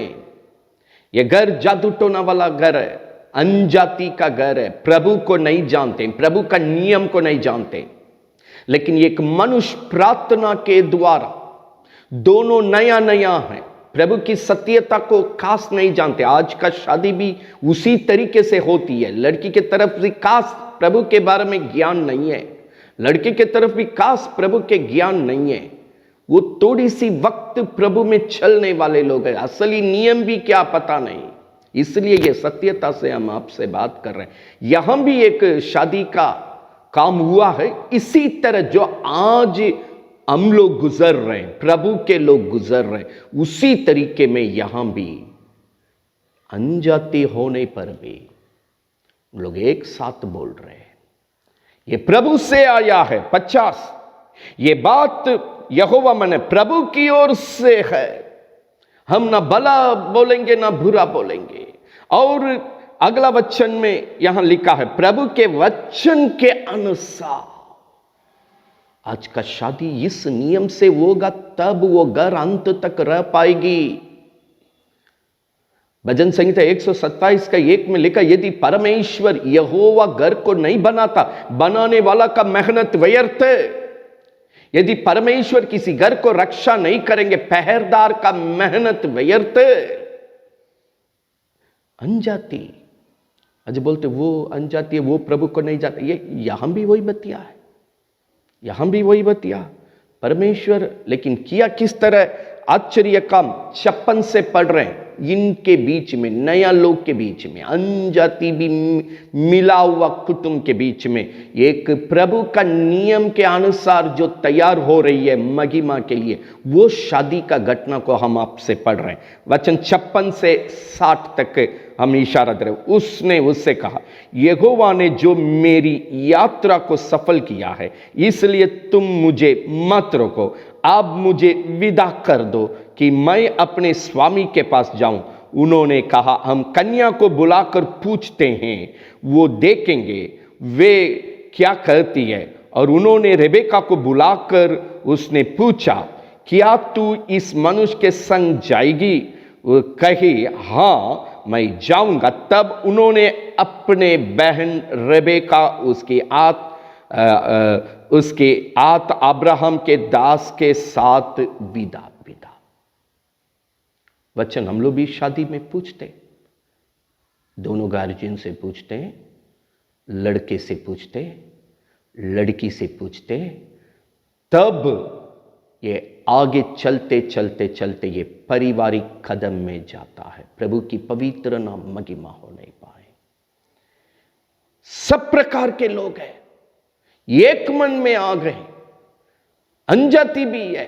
ये घर जादू टोना वाला घर है, अनजाति का घर है, प्रभु को नहीं जानते, प्रभु का नियम को नहीं जानते। लेकिन एक मनुष्य प्रार्थना के द्वारा, दोनों नया नया है, प्रभु की सत्यता को खास नहीं जानते। आज का शादी भी उसी तरीके से होती है। लड़की के तरफ भी खास प्रभु के बारे में ज्ञान नहीं है, लड़के के तरफ भी खास प्रभु के ज्ञान नहीं है। वो थोड़ी सी वक्त प्रभु में चलने वाले लोग हैं, असली नियम भी क्या पता नहीं। इसलिए ये सत्यता से हम आपसे बात कर रहे हैं। यहां भी एक शादी का काम हुआ है, इसी तरह जो आज हम लोग गुजर रहे हैं, प्रभु के लोग गुजर रहे हैं, उसी तरीके में यहां भी अनजाति होने पर भी लोग एक साथ बोल रहे हैं, ये प्रभु से आया है। 50, ये बात यहोवा माने प्रभु की ओर से है, हम ना भला बोलेंगे ना बुरा बोलेंगे। और अगला वचन में यहां लिखा है, प्रभु के वचन के अनुसार। आज का शादी इस नियम से होगा, तब वो घर अंत तक रह पाएगी। भजन संहिता 127 का 1 में लिखा, यदि परमेश्वर यहोवा घर को नहीं बनाता, बनाने वाला का मेहनत व्यर्थ है। यदि परमेश्वर किसी घर को रक्षा नहीं करेंगे, पहरेदार का मेहनत व्यर्थ है। अनजाति, आज बोलते वो अनजाति है, वो प्रभु को नहीं जानते। ये यहां भी वही बतिया है, यहां भी वही बतिया। परमेश्वर लेकिन किया किस तरह आश्चर्य काम 56 से पढ़ रहे हैं, इनके बीच में, नया लोग के बीच में, अनजाति भी मिला हुआ कुटुंब के बीच में एक प्रभु का नियम के अनुसार जो तैयार हो रही है महिमा के लिए, वो शादी का घटना को हम आपसे पढ़ रहे हैं। वचन 56 से 60 तक हम इशारा दे रहे। उसने उससे कहा, यहोवा ने जो मेरी यात्रा को सफल किया है, इसलिए तुम मुझे मत रोको, अब मुझे विदा कर दो कि मैं अपने स्वामी के पास जाऊं। उन्होंने कहा, हम कन्या को बुलाकर पूछते हैं, वो देखेंगे वे क्या कहती है। और उन्होंने रेबेका को बुलाकर उसने पूछा, क्या तू इस मनुष्य के संग जाएगी? वो कही, हाँ मैं जाऊंगा। तब उन्होंने अपने बहन रेबेका उसके आत अब्राहम के दास के साथ विदा। वचन हम लोग भी शादी में पूछते, दोनों गार्जियन से पूछते, लड़के से पूछते, लड़की से पूछते, तब ये आगे चलते चलते चलते ये पारिवारिक कदम में जाता है। प्रभु की पवित्र नाम महिमा हो नहीं पाए। सब प्रकार के लोग हैं, एक मन में आ गए। अनजाति भी है,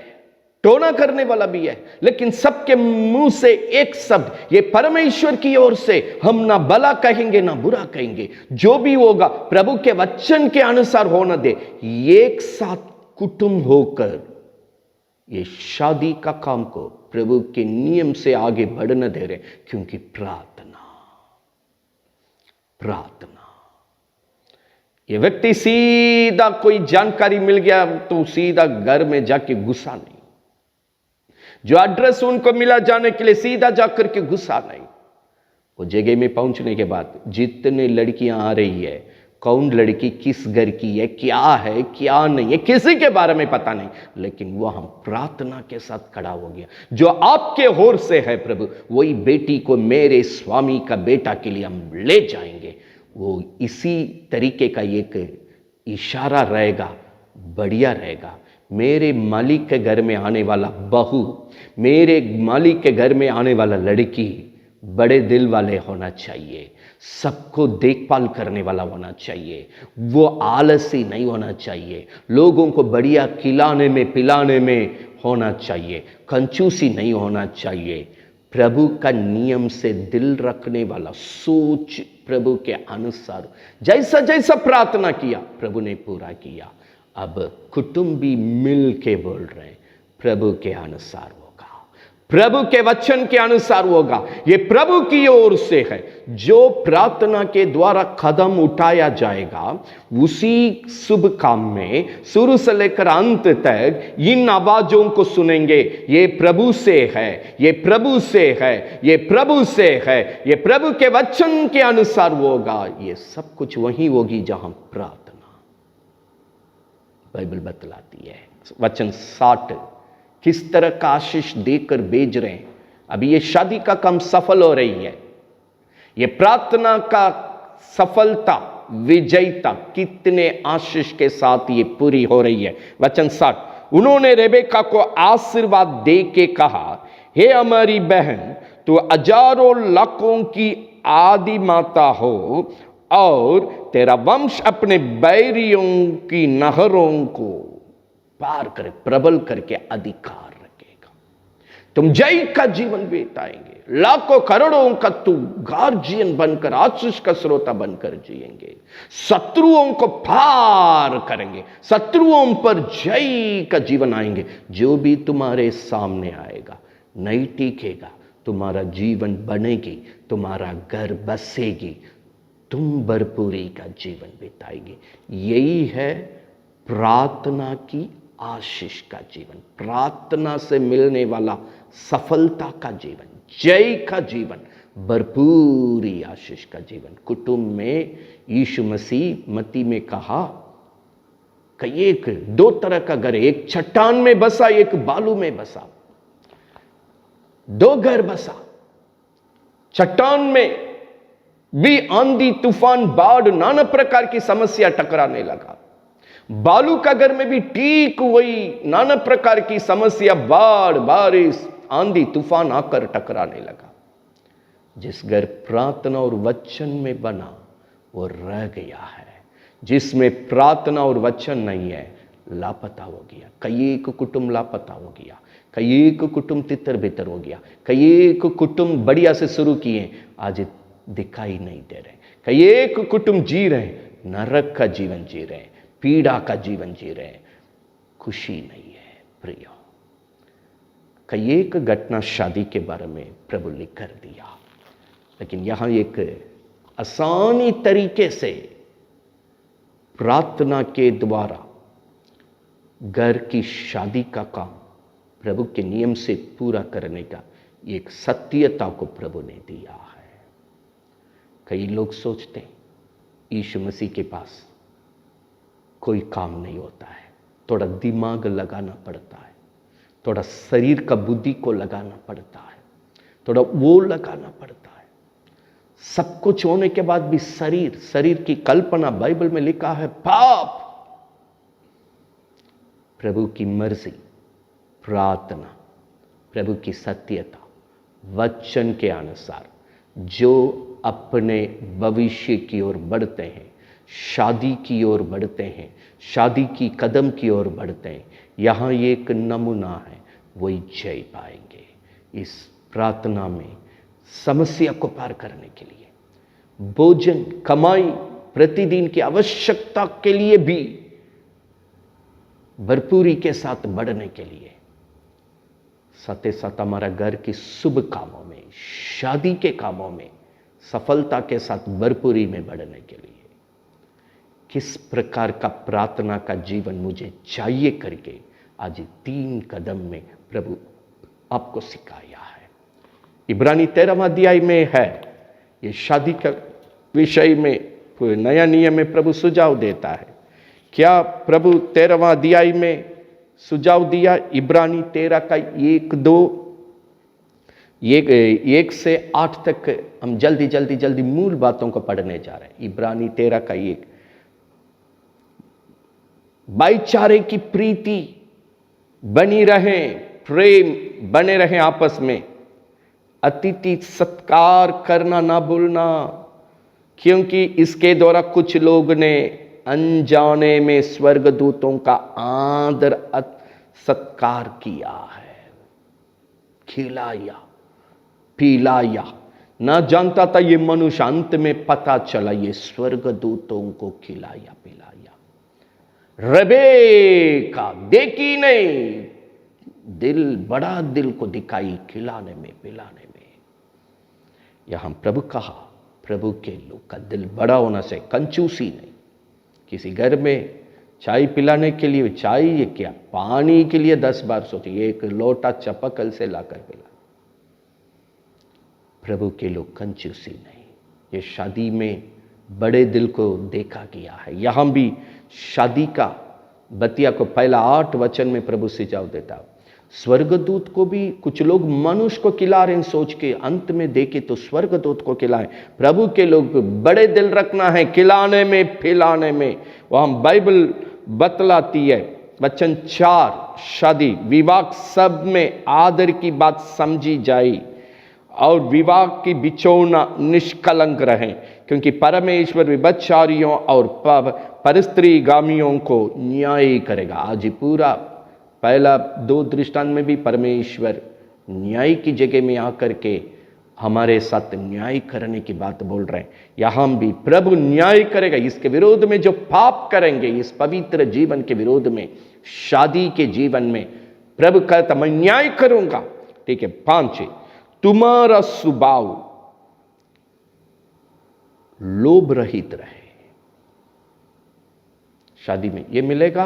टोना करने वाला भी है, लेकिन सबके मुंह से एक शब्द, ये परमेश्वर की ओर से, हम ना भला कहेंगे ना बुरा कहेंगे, जो भी होगा प्रभु के वचन के अनुसार होना दे। एक साथ कुटुंब होकर ये शादी का काम को प्रभु के नियम से आगे बढ़ने दे रहे, क्योंकि प्रार्थना। ये व्यक्ति सीधा कोई जानकारी मिल गया तो सीधा घर में जाके घुसा नहीं, जो एड्रेस उनको मिला जाने के लिए सीधा जाकर के घुसा नहीं। वो जगह में पहुंचने के बाद जितने लड़कियां आ रही है, कौन लड़की किस घर की है क्या नहीं है, किसी के बारे में पता नहीं, लेकिन वो हम प्रार्थना के साथ खड़ा हो गया। जो आपके होर से है प्रभु, वही बेटी को मेरे स्वामी का बेटा के लिए हम ले जाएंगे। वो इसी तरीके का एक इशारा रहेगा, बढ़िया रहेगा। मेरे मालिक के घर में आने वाला बहू, मेरे मालिक के घर में आने वाला लड़की बड़े दिल वाले होना चाहिए, सबको देखभाल करने वाला होना चाहिए, वो आलसी नहीं होना चाहिए, लोगों को बढ़िया खिलाने में पिलाने में होना चाहिए, कंजूसी नहीं होना चाहिए। प्रभु का नियम से दिल रखने वाला, सोच प्रभु के अनुसार, जैसा जैसा प्रार्थना किया प्रभु ने पूरा किया। अब कुटुंबी मिल के बोल रहे, प्रभु के अनुसार होगा, प्रभु के वचन के अनुसार होगा। ये प्रभु की ओर से है। जो प्रार्थना के द्वारा कदम उठाया जाएगा, उसी शुभ काम में शुरू से लेकर अंत तक इन आवाजों को सुनेंगे, ये प्रभु से है, ये प्रभु से है, ये प्रभु से है, ये प्रभु के वचन के अनुसार होगा। ये सब कुछ वही होगी जहां प्रार्थना। बाइबल बतलाती है। वचन 60 किस तरह का आशीष देकर भेज रहे हैं। अभी ये शादी का काम सफल हो रही है, ये प्रार्थना का सफलता, विजयता कितने आशीष के साथ ये पूरी हो रही है। वचन 60, उन्होंने रेबेका को आशीर्वाद दे के कहा, हे हमारी बहन, तू हजारों लाखों की आदि माता हो और तेरा वंश अपने बैरियों की नहरों को पार करे, प्रबल करके अधिकार रखेगा। तुम जय का जीवन बिताएंगे, लाखों करोड़ों का तू गार्जियन बनकर, आशीष का श्रोता बनकर जिएंगे। शत्रुओं को पार करेंगे, शत्रुओं पर जय का जीवन आएंगे। जो भी तुम्हारे सामने आएगा नहीं टिकेगा, तुम्हारा जीवन बनेगी, तुम्हारा घर बसेगी, तुम भरपूरी का जीवन बिताएगी। यही है प्रार्थना की आशीष का जीवन, प्रार्थना से मिलने वाला सफलता का जीवन, जय का जीवन, भरपूरी आशीष का जीवन। कुटुंब में यीशु मसीह मत्ती में कहा कि एक दो तरह का घर, एक चट्टान में बसा, एक बालू में बसा। दो घर बसा। चट्टान में भी आंधी तूफान बाढ़ नाना प्रकार की समस्या टकराने लगा। बालू का घर में भी ठीक वही नाना प्रकार की समस्या, बाढ़, बारिश, आंधी तूफान आकर टकराने लगा। जिस घर प्रार्थना और वचन में बना वो रह गया है, जिसमें प्रार्थना और वचन नहीं है लापता हो गया। कई एक कुटुंब लापता हो गया, कई एक कुटुंब तितर बितर हो गया, कई एक कुटुंब बढ़िया से शुरू किए आज दिखाई नहीं दे रहे, कई एक कुटुंब जी रहे नरक का जीवन जी रहे, पीड़ा का जीवन जी रहे, खुशी नहीं है। प्रिय, कई एक घटना शादी के बारे में प्रभु लिख कर दिया, लेकिन यहां एक आसानी तरीके से प्रार्थना के द्वारा घर की शादी का काम प्रभु के नियम से पूरा करने का एक सत्यता को प्रभु ने दिया है। कई लोग सोचते हैं यीशु मसीह के पास कोई काम नहीं होता है, थोड़ा दिमाग लगाना पड़ता है, थोड़ा शरीर का बुद्धि को लगाना पड़ता है, थोड़ा वो लगाना पड़ता है। सब कुछ होने के बाद भी शरीर की कल्पना, बाइबल में लिखा है पाप। प्रभु की मर्जी, प्रार्थना, प्रभु की सत्यता, वचन के अनुसार जो अपने भविष्य की ओर बढ़ते हैं, शादी की ओर बढ़ते हैं, शादी की कदम की ओर बढ़ते हैं, यहाँ एक नमूना है, वही जय पाएंगे। इस प्रार्थना में समस्या को पार करने के लिए, भोजन, कमाई, प्रतिदिन की आवश्यकता के लिए भी भरपूरी के साथ बढ़ने के लिए, साथ ही साथ हमारा घर के शुभ कामों में, शादी के कामों में सफलता के साथ भरपूरी में बढ़ने के लिए किस प्रकार का प्रार्थना का जीवन मुझे चाहिए करके आज 3 कदम में प्रभु आपको सिखाया है। इब्रानी 13वां अध्याय में है, ये शादी का विषय में कोई नया नियम में प्रभु सुझाव देता है। क्या प्रभु 13वां अध्याय में सुझाव दिया? इब्रानी 13 का 1 से 8 तक हम जल्दी मूल बातों को पढ़ने जा रहे हैं। इब्रानी 13 का 1, भाईचारे की प्रीति बनी रहे, प्रेम बने रहे आपस में, अतिथि सत्कार करना ना भूलना, क्योंकि इसके द्वारा कुछ लोग ने अनजाने में स्वर्गदूतों का आदर सत्कार किया है, खिलाया पिलाया। ना जानता था ये मनुष्य, अंत में पता चला ये स्वर्गदूतों को खिलाया पिलाया। रेबेका देखी नहीं, दिल, बड़ा दिल को दिखाई खिलाने में, पिलाने में। यहां प्रभु कहा, प्रभु के लोग का दिल बड़ा होना से, कंजूसी नहीं। किसी घर में चाय पिलाने के लिए चाय ये क्या, पानी के लिए 10 बार सोचिए, एक लोटा चपकल से लाकर पिला। प्रभु के लोग कंजूसी नहीं। ये शादी में बड़े दिल को देखा गया है। यहां भी शादी का बतिया को पहला 8 वचन में प्रभु सुझाव देता। स्वर्गदूत को भी कुछ लोग मनुष्य को खिला रहे हैं सोच के, अंत में देखे तो स्वर्गदूत को खिलाएं। प्रभु के लोग बड़े दिल रखना है खिलाने में, पिलाने में। वहां बाइबल बतलाती है, वचन 4, शादी विवाह सब में आदर की बात समझी जाए और विवाह की बिचौना निष्कलंक रहे, क्योंकि परमेश्वर विभचारियों और परस्त्रीगामियों को न्याय करेगा। आज पूरा पहला 2 दृष्टांत में भी परमेश्वर न्याय की जगह में आकर के हमारे साथ न्याय करने की बात बोल रहे हैं। यहां भी प्रभु न्याय करेगा। इसके विरोध में जो पाप करेंगे, इस पवित्र जीवन के विरोध में, शादी के जीवन में, प्रभु कहता मैं न्याय करूंगा। ठीक है। 5, तुम्हारा स्वभाव लोभ रहित रहे। शादी में ये मिलेगा,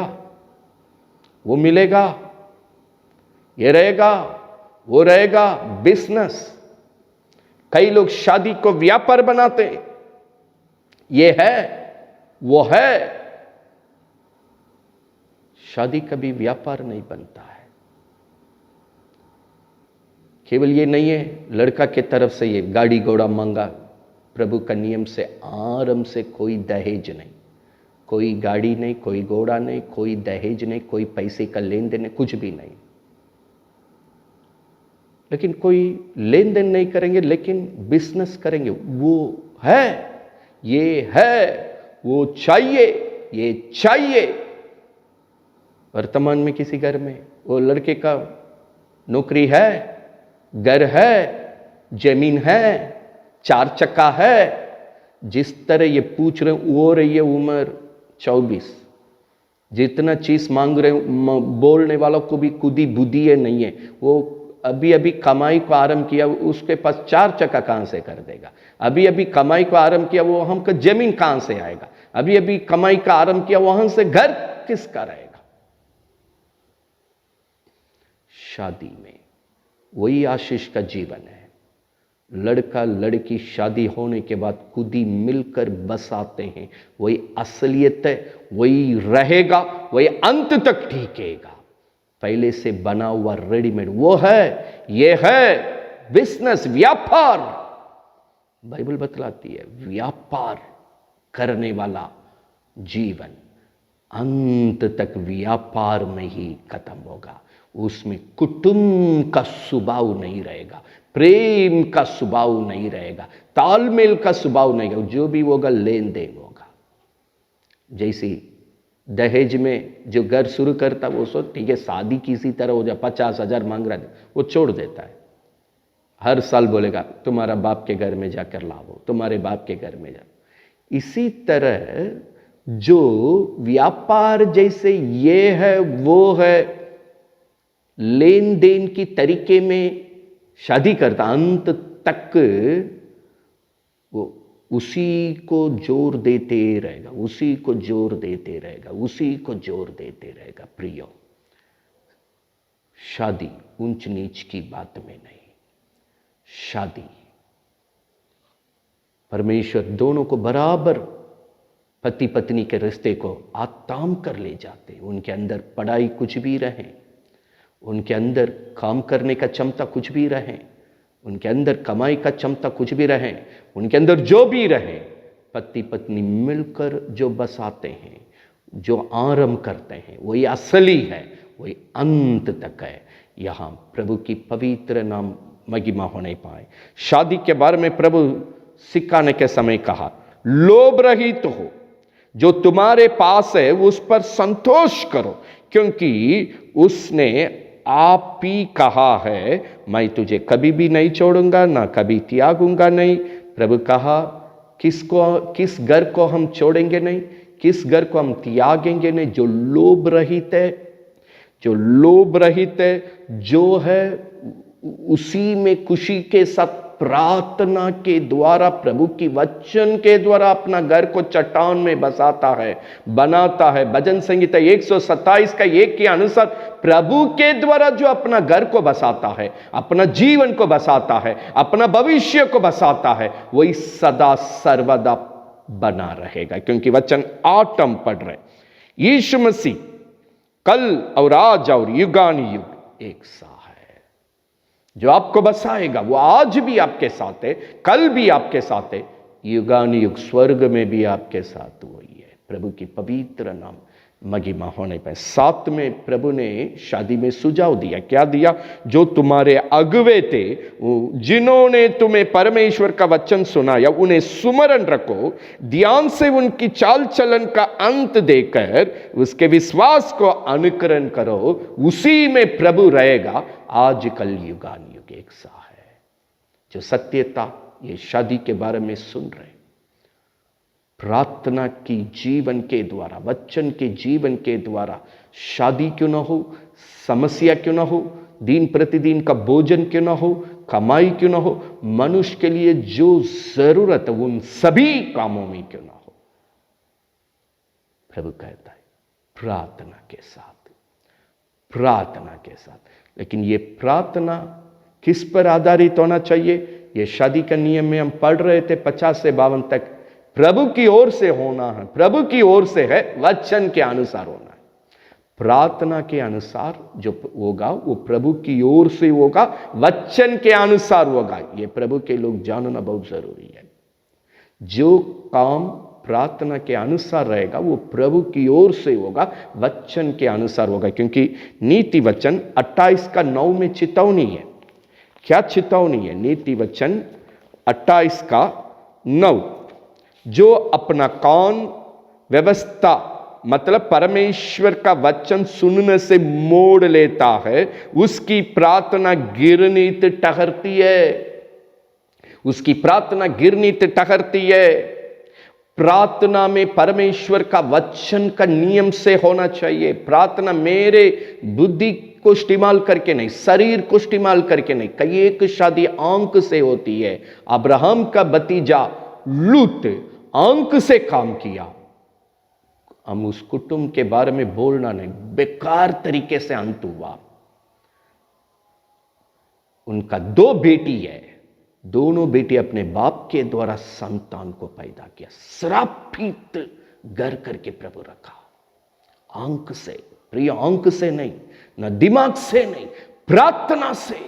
वो मिलेगा, ये रहेगा, वो रहेगा, बिजनेस। कई लोग शादी को व्यापार बनाते, ये है, वो है। शादी कभी व्यापार नहीं बनता है। केवल ये नहीं है लड़का के तरफ से ये गाड़ी घोड़ा मांगा, प्रभु का नियम से आरंभ से कोई दहेज नहीं, कोई गाड़ी नहीं, कोई घोड़ा नहीं, कोई दहेज नहीं, कोई पैसे का लेन देन नहीं, कुछ भी नहीं। लेकिन कोई लेन देन नहीं करेंगे, लेकिन बिजनेस करेंगे। वो है, ये है, वो चाहिए, ये चाहिए। वर्तमान में किसी घर में वो लड़के का नौकरी है, घर है, जमीन है, 4 चक्का है। जिस तरह ये पूछ रहे वो रही है उम्र 24, जितना चीज मांग रहे बोलने वालों को भी खुदी बुद्धि है नहीं है। वो अभी अभी कमाई को आरंभ किया, उसके पास 4 चक्का कहां से कर देगा। अभी अभी कमाई को आरंभ किया, वो हमको जमीन कहां से आएगा। अभी अभी कमाई का आरंभ किया, वहां से घर किसका रहेगा। शादी में वही आशीष का जीवन है। लड़का लड़की शादी होने के बाद खुद ही मिलकर बसाते हैं। वही असलियत है, वही रहेगा, वही अंत तक टिकेगा। पहले से बना हुआ रेडीमेड वो है, ये है बिजनेस, व्यापार। बाइबल बतलाती है व्यापार करने वाला जीवन अंत तक व्यापार में ही खत्म होगा। उसमें कुटुंब का स्वभाव नहीं रहेगा, प्रेम का स्वभाव नहीं रहेगा, तालमेल का स्वभाव नहीं रहेगा। जो भी होगा लेन देन होगा। जैसे दहेज में जो घर शुरू करता वो सोच ठीक है शादी किसी तरह हो जाए, 50,000 मांग रहा है, वो छोड़ देता है। हर साल बोलेगा तुम्हारा बाप के घर में जाकर लाओ, तुम्हारे बाप के घर में जाओ। इसी तरह जो व्यापार जैसे ये है वो है, लेन देन की तरीके में शादी करता, अंत तक वो उसी को जोर देते रहेगा, उसी को जोर देते रहेगा, उसी को जोर देते रहेगा। प्रियो, शादी ऊंच नीच की बात में नहीं। शादी परमेश्वर दोनों को बराबर पति पत्नी के रिश्ते को आताम कर ले जाते। उनके अंदर पढ़ाई कुछ भी रहे, उनके अंदर काम करने का क्षमता कुछ भी रहे, उनके अंदर कमाई का क्षमता कुछ भी रहे, उनके अंदर जो भी रहे, पति पत्नी मिलकर जो बसाते हैं, जो आरंभ करते हैं, वही असली है, वही अंत तक है। यहां प्रभु की पवित्र नाम महिमा होने पाए। शादी के बारे में प्रभु सिखाने के समय कहा, लोभ रहित हो, जो तुम्हारे पास है उस पर संतोष करो, क्योंकि उसने आप ही कहा है मैं तुझे कभी भी नहीं छोड़ूंगा, ना कभी त्यागूंगा नहीं। प्रभु कहा किस घर को हम छोड़ेंगे नहीं, किस घर को हम त्यागेंगे नहीं, जो लोभ रहित है, जो लोभ रहित है, जो है उसी में खुशी के साथ प्रार्थना के द्वारा, प्रभु की वचन के द्वारा अपना घर को चट्टान में बसाता है, बनाता है। भजन संहिता 127 का 1 के अनुसार प्रभु के द्वारा जो अपना घर को बसाता है, अपना जीवन को बसाता है, अपना भविष्य को बसाता है, वही सदा सर्वदा बना रहेगा। क्योंकि वचन 8 हम पढ़ रहे, यीशु मसीह कल और आज और युगानुयुग एक सा है। जो आपको बसाएगा वो आज भी आपके साथ है, कल भी आपके साथ है, युगानुयुग स्वर्ग में भी आपके साथ वही है। प्रभु की पवित्र नाम महिमा होने पर 7 में प्रभु ने शादी में सुझाव दिया। क्या दिया? जो तुम्हारे अगुवे थे, जिन्होंने तुम्हें परमेश्वर का वचन सुनाया, उन्हें सुमरण रखो, ध्यान से उनकी चाल चलन का अंत देकर उसके विश्वास को अनुकरण करो, उसी में प्रभु रहेगा आज कल युगानुयुग एक सा है। जो सत्यता ये शादी के बारे में सुन रहे, प्रार्थना की जीवन के द्वारा, वचन के जीवन के द्वारा शादी क्यों ना हो, समस्या क्यों ना हो, दिन प्रतिदिन का भोजन क्यों ना हो, कमाई क्यों ना हो, मनुष्य के लिए जो जरूरत है उन सभी कामों में क्यों ना हो, प्रभु कहता है प्रार्थना के साथ, प्रार्थना के साथ। लेकिन ये प्रार्थना किस पर आधारित होना चाहिए? ये शादी का नियम में हम पढ़ रहे थे 50 से 52 तक, प्रभु की ओर से होना है, प्रभु की ओर से है, वचन के अनुसार होना है। प्रार्थना के अनुसार जो होगा वो प्रभु की ओर से होगा, वचन के अनुसार होगा। ये प्रभु के लोग जानना बहुत जरूरी है। जो काम प्रार्थना के अनुसार रहेगा वो प्रभु की ओर से होगा, वचन के अनुसार होगा। क्योंकि नीति वचन 28 का 9 में चेतावनी है। क्या चेतावनी है? नीति वचन 28 का 9, जो अपना कान व्यवस्था मतलब परमेश्वर का वचन सुनने से मोड़ लेता है, उसकी प्रार्थना गिरनीत ठहरती है, उसकी प्रार्थना गिरनीत ठहरती है। प्रार्थना में परमेश्वर का वचन का नियम से होना चाहिए। प्रार्थना मेरे बुद्धि को इस्तेमाल करके नहीं, शरीर को इस्तेमाल करके नहीं। कई एक शादी आंख से होती है। अब्राहम का भतीजा लूत आंख से काम किया। हम उस कुटुंब के बारे में बोलना नहीं, बेकार तरीके से अंत हुआ। उनका 2 बेटी है, दोनों बेटी अपने बाप के द्वारा संतान को पैदा किया। श्रापित घर करके प्रभु रखा। आंख से, प्रिय, आंख से नहीं, ना दिमाग से नहीं, प्रार्थना से,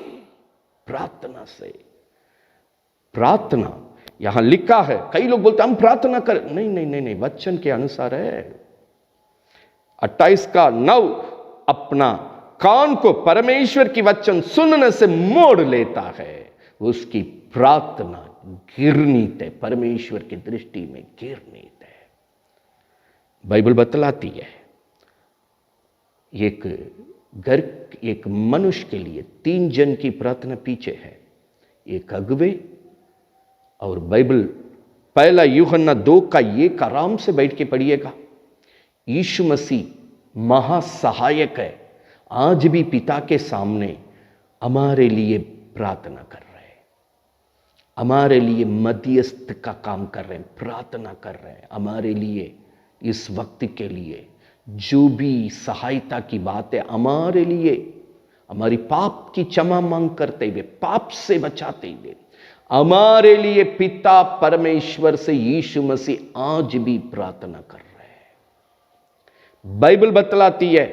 प्रार्थना से। प्रार्थना यहां लिखा है। कई लोग बोलते हम प्रार्थना कर, नहीं नहीं नहीं नहीं, वचन के अनुसार है। 28 का 9, अपना कान को परमेश्वर की वचन सुनने से मोड़ लेता है, उसकी प्रार्थना गिरनीत है, परमेश्वर की दृष्टि में गिरनीत है। बाइबल बतलाती है एक घर, एक मनुष्य के लिए 3 जन की प्रार्थना पीछे है। एक अगुवे, और बाइबल 1 यूहन्ना 2 का 1 आराम से बैठ के पढ़िएगा। यीशु मसीह महासहायक है, आज भी पिता के सामने हमारे लिए प्रार्थना कर रहे हैं, हमारे लिए मध्यस्थ का काम कर रहे हैं, प्रार्थना कर रहे हैं हमारे लिए। इस वक्त के लिए जो भी सहायता की बात है हमारे लिए, हमारी पाप की क्षमा मांग करते हुए, पाप से बचाते हुए, हमारे लिए पिता परमेश्वर से यीशु मसीह आज भी प्रार्थना कर रहे हैं। बाइबल बतलाती है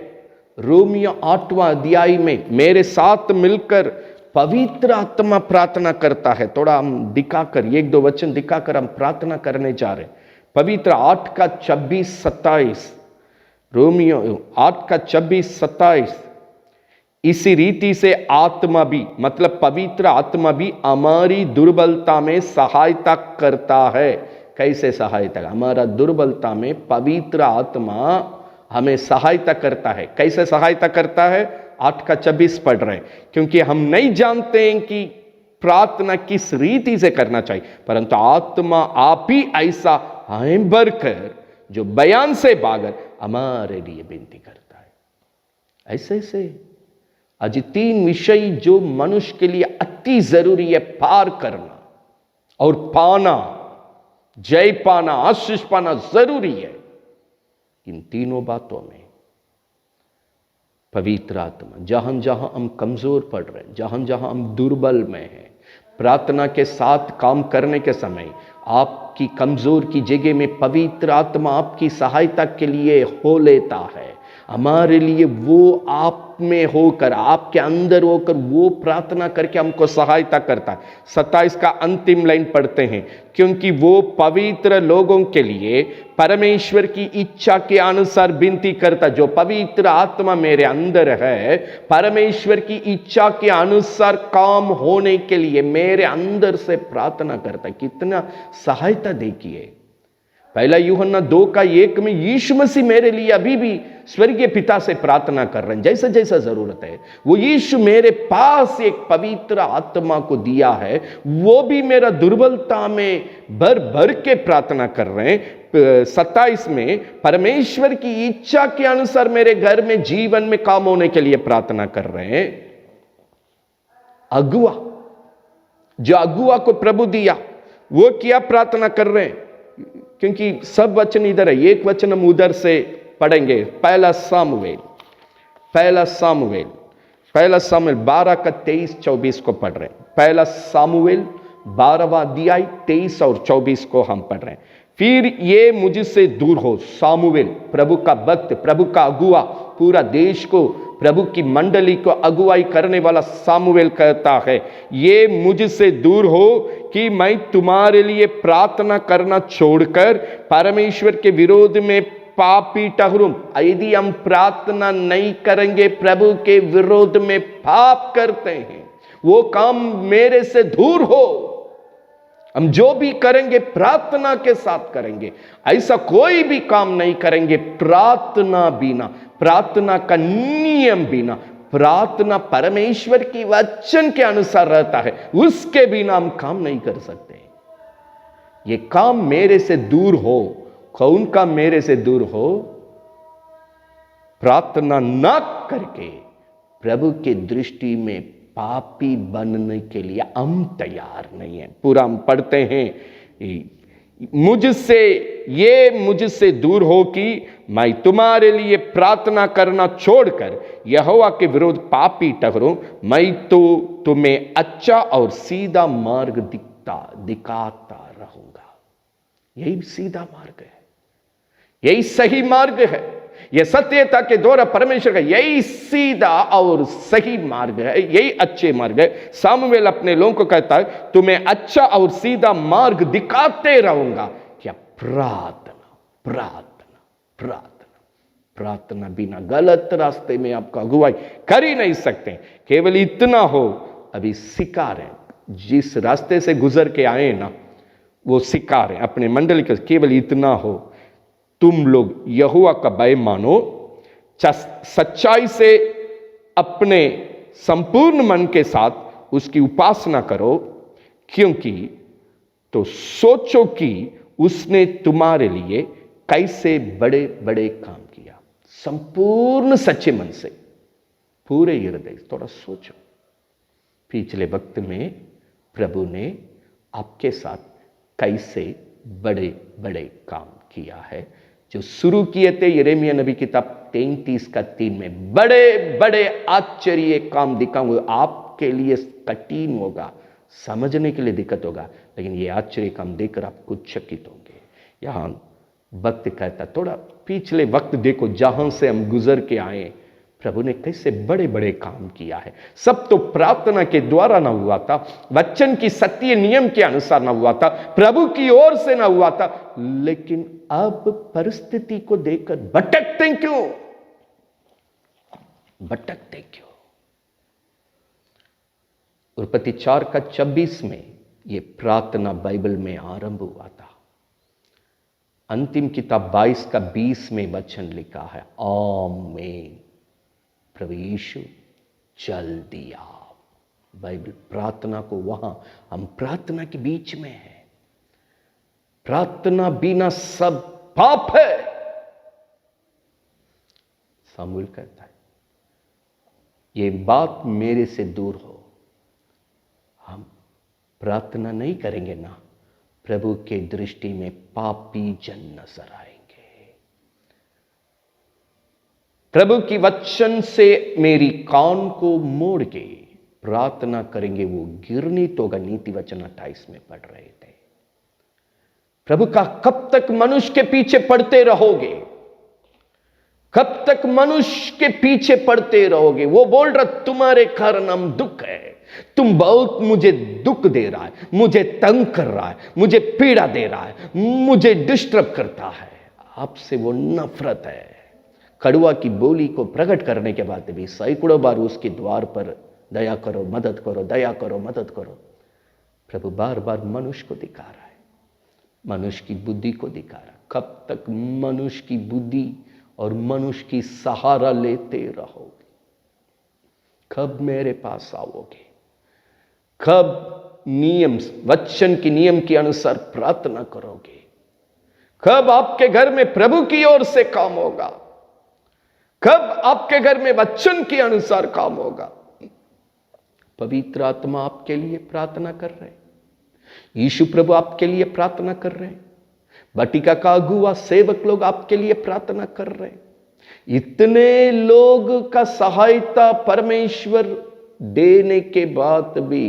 रोमियो 8वां अध्याय में, मेरे साथ मिलकर पवित्र आत्मा प्रार्थना करता है। थोड़ा हम दिखाकर, 1-2 वचन दिखाकर हम प्रार्थना करने जा रहे हैं। पवित्र 8 का 26-27, रोमियो 8 का 26-27, इसी रीति से आत्मा भी, मतलब पवित्र आत्मा भी हमारी दुर्बलता में सहायता करता है। कैसे सहायता? हमारा दुर्बलता में पवित्र आत्मा हमें सहायता करता है। कैसे सहायता करता है? 8 का 26 पढ़ रहे हैं। क्योंकि हम नहीं जानते हैं कि प्रार्थना किस रीति से करना चाहिए, परंतु आत्मा आप ही ऐसा हमें भरकर जो बयान से बागर हमारे लिए विनती करता है। ऐसे ऐसे आज 3 विषय जो मनुष्य के लिए अति जरूरी है पार करना और पाना, जय पाना, आशीष पाना जरूरी है। इन तीनों बातों में पवित्र आत्मा, जहां जहां हम कमजोर पड़ रहे हैं, जहां जहां हम दुर्बल में हैं, प्रार्थना के साथ काम करने के समय आपकी कमजोर की जगह में पवित्र आत्मा आपकी सहायता के लिए हो लेता है। हमारे लिए वो आप में होकर, आपके अंदर होकर वो प्रार्थना करके हमको सहायता करता है। 27 का अंतिम लाइन पढ़ते हैं, क्योंकि वो पवित्र लोगों के लिए परमेश्वर की इच्छा के अनुसार विनती करता। जो पवित्र आत्मा मेरे अंदर है, परमेश्वर की इच्छा के अनुसार काम होने के लिए मेरे अंदर से प्रार्थना करता। कितना सहायता देखिए। पहला यूहन्ना 2:1 में यीशु मसीह मेरे लिए अभी भी स्वर्गीय पिता से प्रार्थना कर रहे हैं। जैसा जैसा जरूरत है वो यीशु मेरे पास एक पवित्र आत्मा को दिया है, वो भी मेरा दुर्बलता में भर भर के प्रार्थना कर रहे हैं। 27 में परमेश्वर की इच्छा के अनुसार मेरे घर में जीवन में काम होने के लिए प्रार्थना कर रहे हैं। अगुआ, जो अगुआ को प्रभु दिया, वो क्या प्रार्थना कर रहे हैं? क्योंकि सब वचन इधर है, एक वचन हम उधर से पढ़ेंगे। पहला सामुएल 12 का 23-24 को पढ़ रहे हैं। पहला सामुएल 12वां अध्याय 23 और 24 को हम पढ़ रहे हैं। फिर ये मुझसे दूर हो, सामुएल प्रभु का भक्त, प्रभु का अगुआ, पूरा देश को, प्रभु की मंडली को अगुवाई करने वाला सामुएल कहता है, ये मुझसे दूर हो कि मैं तुम्हारे लिए प्रार्थना करना छोड़कर परमेश्वर के विरोध में पापी ठहरूं। यदि हम प्रार्थना नहीं करेंगे, प्रभु के विरोध में पाप करते हैं, वो काम मेरे से दूर हो। हम जो भी करेंगे प्रार्थना के साथ करेंगे, ऐसा कोई भी काम नहीं करेंगे प्रार्थना बिना, प्रार्थना का नियम बिना। प्रार्थना परमेश्वर की वचन के अनुसार रहता है, उसके बिना हम काम नहीं कर सकते। ये काम मेरे से दूर हो। कौन काम मेरे से दूर हो? प्रार्थना न करके प्रभु की दृष्टि में पापी बनने के लिए हम तैयार नहीं है। पूरा हम पढ़ते हैं, मुझसे दूर हो कि मैं तुम्हारे लिए प्रार्थना करना छोड़कर यहोवा के विरोध पापी ठहरूं। मैं तो तुम्हें अच्छा और सीधा मार्ग दिखाता रहूंगा। यही सीधा मार्ग है, यही सही मार्ग है, यह सत्यता के द्वारा परमेश्वर का यही सीधा और सही मार्ग है, यही अच्छे मार्ग है। सामुएल अपने लोगों को कहता है, तुम्हें अच्छा और सीधा मार्ग दिखाते रहूंगा। क्या प्रार्थना, प्रार्थना, प्रार्थना, प्रार्थना बिना गलत रास्ते में आपका अगुवाई कर ही नहीं सकते। केवल इतना हो, अभी सिखा रहे हैं, जिस रास्ते से गुजर के आए ना, वो सिखा रहे हैं अपने मंडली के। केवल इतना हो, तुम लोग यहोवा का भय मानो, सच्चाई से अपने संपूर्ण मन के साथ उसकी उपासना करो, क्योंकि तो सोचो कि उसने तुम्हारे लिए कैसे बड़े बड़े काम किया। संपूर्ण सच्चे मन से, पूरे हृदय, थोड़ा सोचो पिछले वक्त में प्रभु ने आपके साथ कैसे बड़े बड़े काम किया है। जो शुरू किए थे यिर्मयाह नबी किताब 33:3 में, बड़े बड़े आश्चर्य काम दिखाऊंगा। आपके लिए कठिन होगा, समझने के लिए दिक्कत होगा, लेकिन ये आश्चर्य काम देखकर आप कुछ चकित होंगे। यहां भक्त कहता, थोड़ा पिछले वक्त देखो, जहां से हम गुजर के आए, प्रभु ने कैसे बड़े बड़े काम किया है। सब तो प्रार्थना के द्वारा ना हुआ था, वचन की सत्य नियम के अनुसार ना हुआ था, प्रभु की ओर से ना हुआ था। लेकिन अब परिस्थिति को देखकर भटकते क्यों? भटकते क्यों? उत्पत्ति 4:26 में यह प्रार्थना बाइबल में आरंभ हुआ था। अंतिम किताब 22:20 में वचन लिखा है, आमीन, प्रभु यीशु जल्दी आओ। बाइबल प्रार्थना को, वहां हम प्रार्थना के बीच में है। प्रार्थना बिना सब पाप है, सामुएल कहता है। ये बात मेरे से दूर हो। हम प्रार्थना नहीं करेंगे ना, प्रभु के दृष्टि में पापी जन नजर आएंगे। प्रभु की वचन से मेरी कान को मोड़ के प्रार्थना करेंगे। वो गिरनी तो होगा, नीति वचन 28 में पढ़ रहे थे। प्रभु का कब तक मनुष्य के पीछे पड़ते रहोगे? कब तक मनुष्य के पीछे पड़ते रहोगे? वो बोल रहा तुम्हारे कारण हम दुख है, तुम बहुत मुझे दुख दे रहा है, मुझे तंग कर रहा है, मुझे पीड़ा दे रहा है, मुझे डिस्टर्ब करता है। आपसे वो नफरत है। कड़वा की बोली को प्रकट करने के बाद भी सैकड़ों बार उसके द्वार पर दया करो, मदद करो, दया करो, मदद करो। प्रभु बार बार मनुष्य को दिखा रहा है, मनुष्य की बुद्धि को दिखा रहा है। कब तक मनुष्य की बुद्धि और मनुष्य की सहारा लेते रहोगे? कब मेरे पास आओगे? कब नियम, वचन के नियम के अनुसार प्रार्थना करोगे? कब आपके घर में प्रभु की ओर से काम होगा? कब आपके घर में वचन के अनुसार काम होगा? पवित्र आत्मा आपके लिए प्रार्थना कर रहे हैं, यीशु प्रभु आपके लिए प्रार्थना कर रहे हैं, बटिका का अगुआ सेवक लोग आपके लिए प्रार्थना कर रहे हैं। इतने लोग का सहायता परमेश्वर देने के बाद भी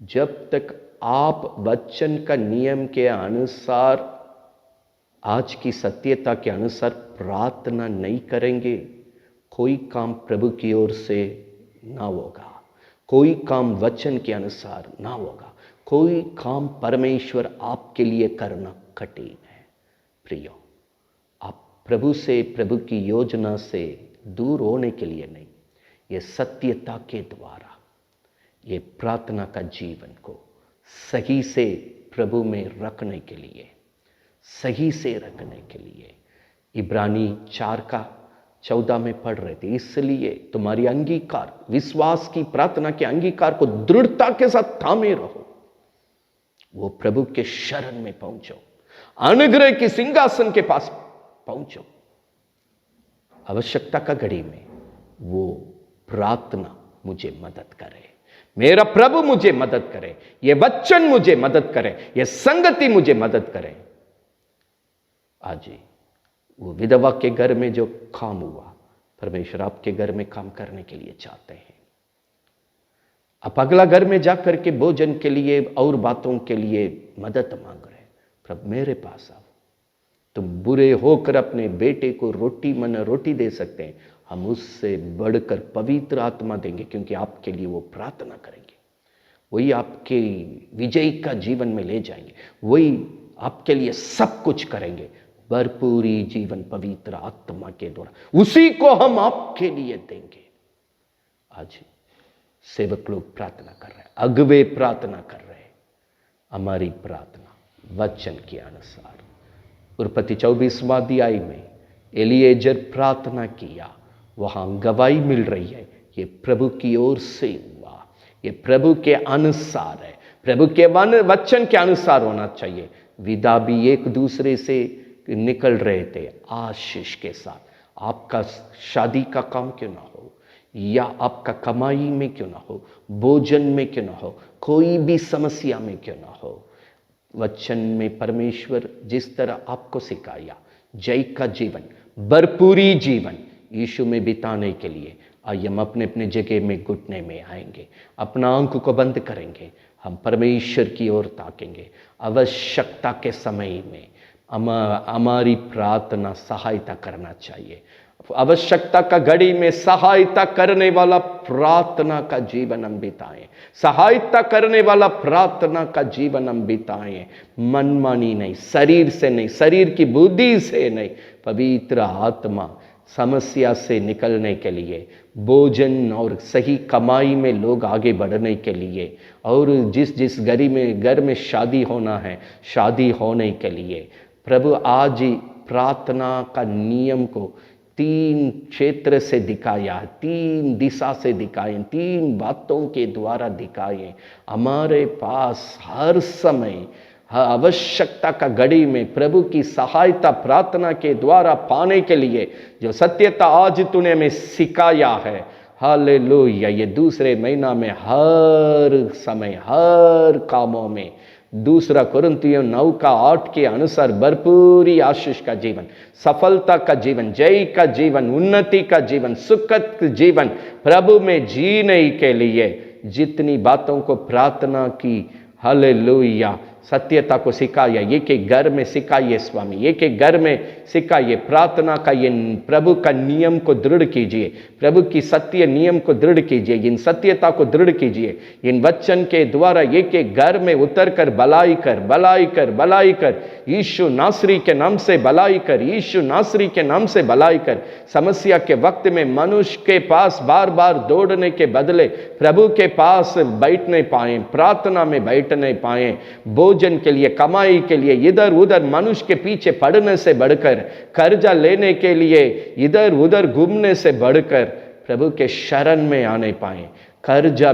जब तक आप वचन का नियम के अनुसार, आज की सत्यता के अनुसार प्रार्थना नहीं करेंगे, कोई काम प्रभु की ओर से ना होगा, कोई काम वचन के अनुसार ना होगा, कोई काम परमेश्वर आपके लिए करना कठिन है। प्रियो, आप प्रभु से, प्रभु की योजना से दूर होने के लिए नहीं, ये सत्यता के द्वारा, ये प्रार्थना का जीवन को सही से प्रभु में रखने के लिए, सही से रखने के लिए इब्रानी 4:14 में पढ़ रहे थे। इसलिए तुम्हारी अंगीकार, विश्वास की प्रार्थना के अंगीकार को दृढ़ता के साथ थामे रहो। वो प्रभु के शरण में पहुंचो, अनुग्रह की सिंहासन के पास पहुंचो। आवश्यकता का घड़ी में वो प्रार्थना मुझे मदद करे, मेरा प्रभु मुझे मदद करे, ये वचन मुझे मदद करे, ये संगति मुझे मदद करे। आज वो विधवा के घर में जो काम हुआ, परमेश्वर आपके घर में काम करने के लिए चाहते हैं। आप अगला घर में जाकर के भोजन के लिए और बातों के लिए मदद मांग रहे हैं, प्रभु मेरे पास आओ। तुम बुरे होकर अपने बेटे को रोटी दे सकते हैं, हम उससे बढ़कर पवित्र आत्मा देंगे, क्योंकि आपके लिए वो प्रार्थना करेंगे। वही आपके विजय का जीवन में ले जाएंगे, वही आपके लिए सब कुछ करेंगे। भरपूरी जीवन पवित्र आत्मा के द्वारा, उसी को हम आपके लिए देंगे। आज सेवक लोग प्रार्थना कर रहे हैं, अगुवे प्रार्थना कर रहे हैं। हमारी प्रार्थना वचन के अनुसार, उत्पत्ति 24वां अध्याय में एलिएजर प्रार्थना किया, वहां गवाही मिल रही है, ये प्रभु की ओर से हुआ, ये प्रभु के अनुसार है, प्रभु के वचन के अनुसार होना चाहिए। विदा भी एक दूसरे से निकल रहे थे आशीष के साथ। आपका शादी का काम क्यों ना हो, या आपका कमाई में क्यों ना हो, भोजन में क्यों ना हो, कोई भी समस्या में क्यों ना हो, वचन में परमेश्वर जिस तरह आपको सिखाया, जय का जीवन, भरपूरी जीवन यीशु में बिताने के लिए, आइए हम अपने अपने जगह में घुटने में आएंगे, अपना आंख को बंद करेंगे, हम परमेश्वर की ओर ताकेंगे। आवश्यकता के समय में हमारी प्रार्थना सहायता करना चाहिए। आवश्यकता का घड़ी में सहायता करने वाला प्रार्थना का जीवन हम बिताएं, सहायता करने वाला प्रार्थना का जीवन हम बिताएं। मनमानी नहीं, शरीर से नहीं, शरीर की बुद्धि से नहीं, पवित्र आत्मा समस्या से निकलने के लिए, भोजन और सही कमाई में लोग आगे बढ़ने के लिए, और जिस घर में शादी होना है, शादी होने के लिए प्रभु आज ही प्रार्थना का नियम को 3 क्षेत्र से दिखाया, 3 दिशा से दिखाएं, 3 बातों के द्वारा दिखाएं। हमारे पास हर समय आवश्यकता का घड़ी में प्रभु की सहायता प्रार्थना के द्वारा पाने के लिए जो सत्यता आज तूने हमें सिखाया है, हालेलुया। ये दूसरे महीना में हर समय हर कामों में 2 कुरिन्थियों 9:8 के अनुसार भरपूरी आशीष का जीवन, सफलता का जीवन, जय का जीवन, उन्नति का जीवन, सुखद जीवन प्रभु में जीने के लिए जितनी बातों को प्रार्थना की, हालेलुया, सत्यता को सिखाइए, एक एक घर में सिखाइए स्वामी, एक एक घर में सिखाइए। प्रार्थना का ये प्रभु का नियम को दृढ़ कीजिए, प्रभु की सत्य नियम को दृढ़ कीजिए, इन सत्यता को दृढ़ कीजिए। इन वचन के द्वारा एक एक घर में उतर कर भलाई कर, भलाई कर, भलाई कर, यीशु नासरी के नाम से भलाई कर, यीशु नासरी के नाम से भलाई कर। समस्या के वक्त में मनुष्य के पास बार बार दौड़ने के बदले प्रभु के पास बैठने पाए, प्रार्थना में बैठने पाए, भोजन के लिए, कमाई के लिए इधर उधर मनुष्य के पीछे पड़ने से बढ़कर, कर्जा लेने के लिए इधर उधर घूमने से बढ़कर प्रभु के शरण में आने पाए। कर्जा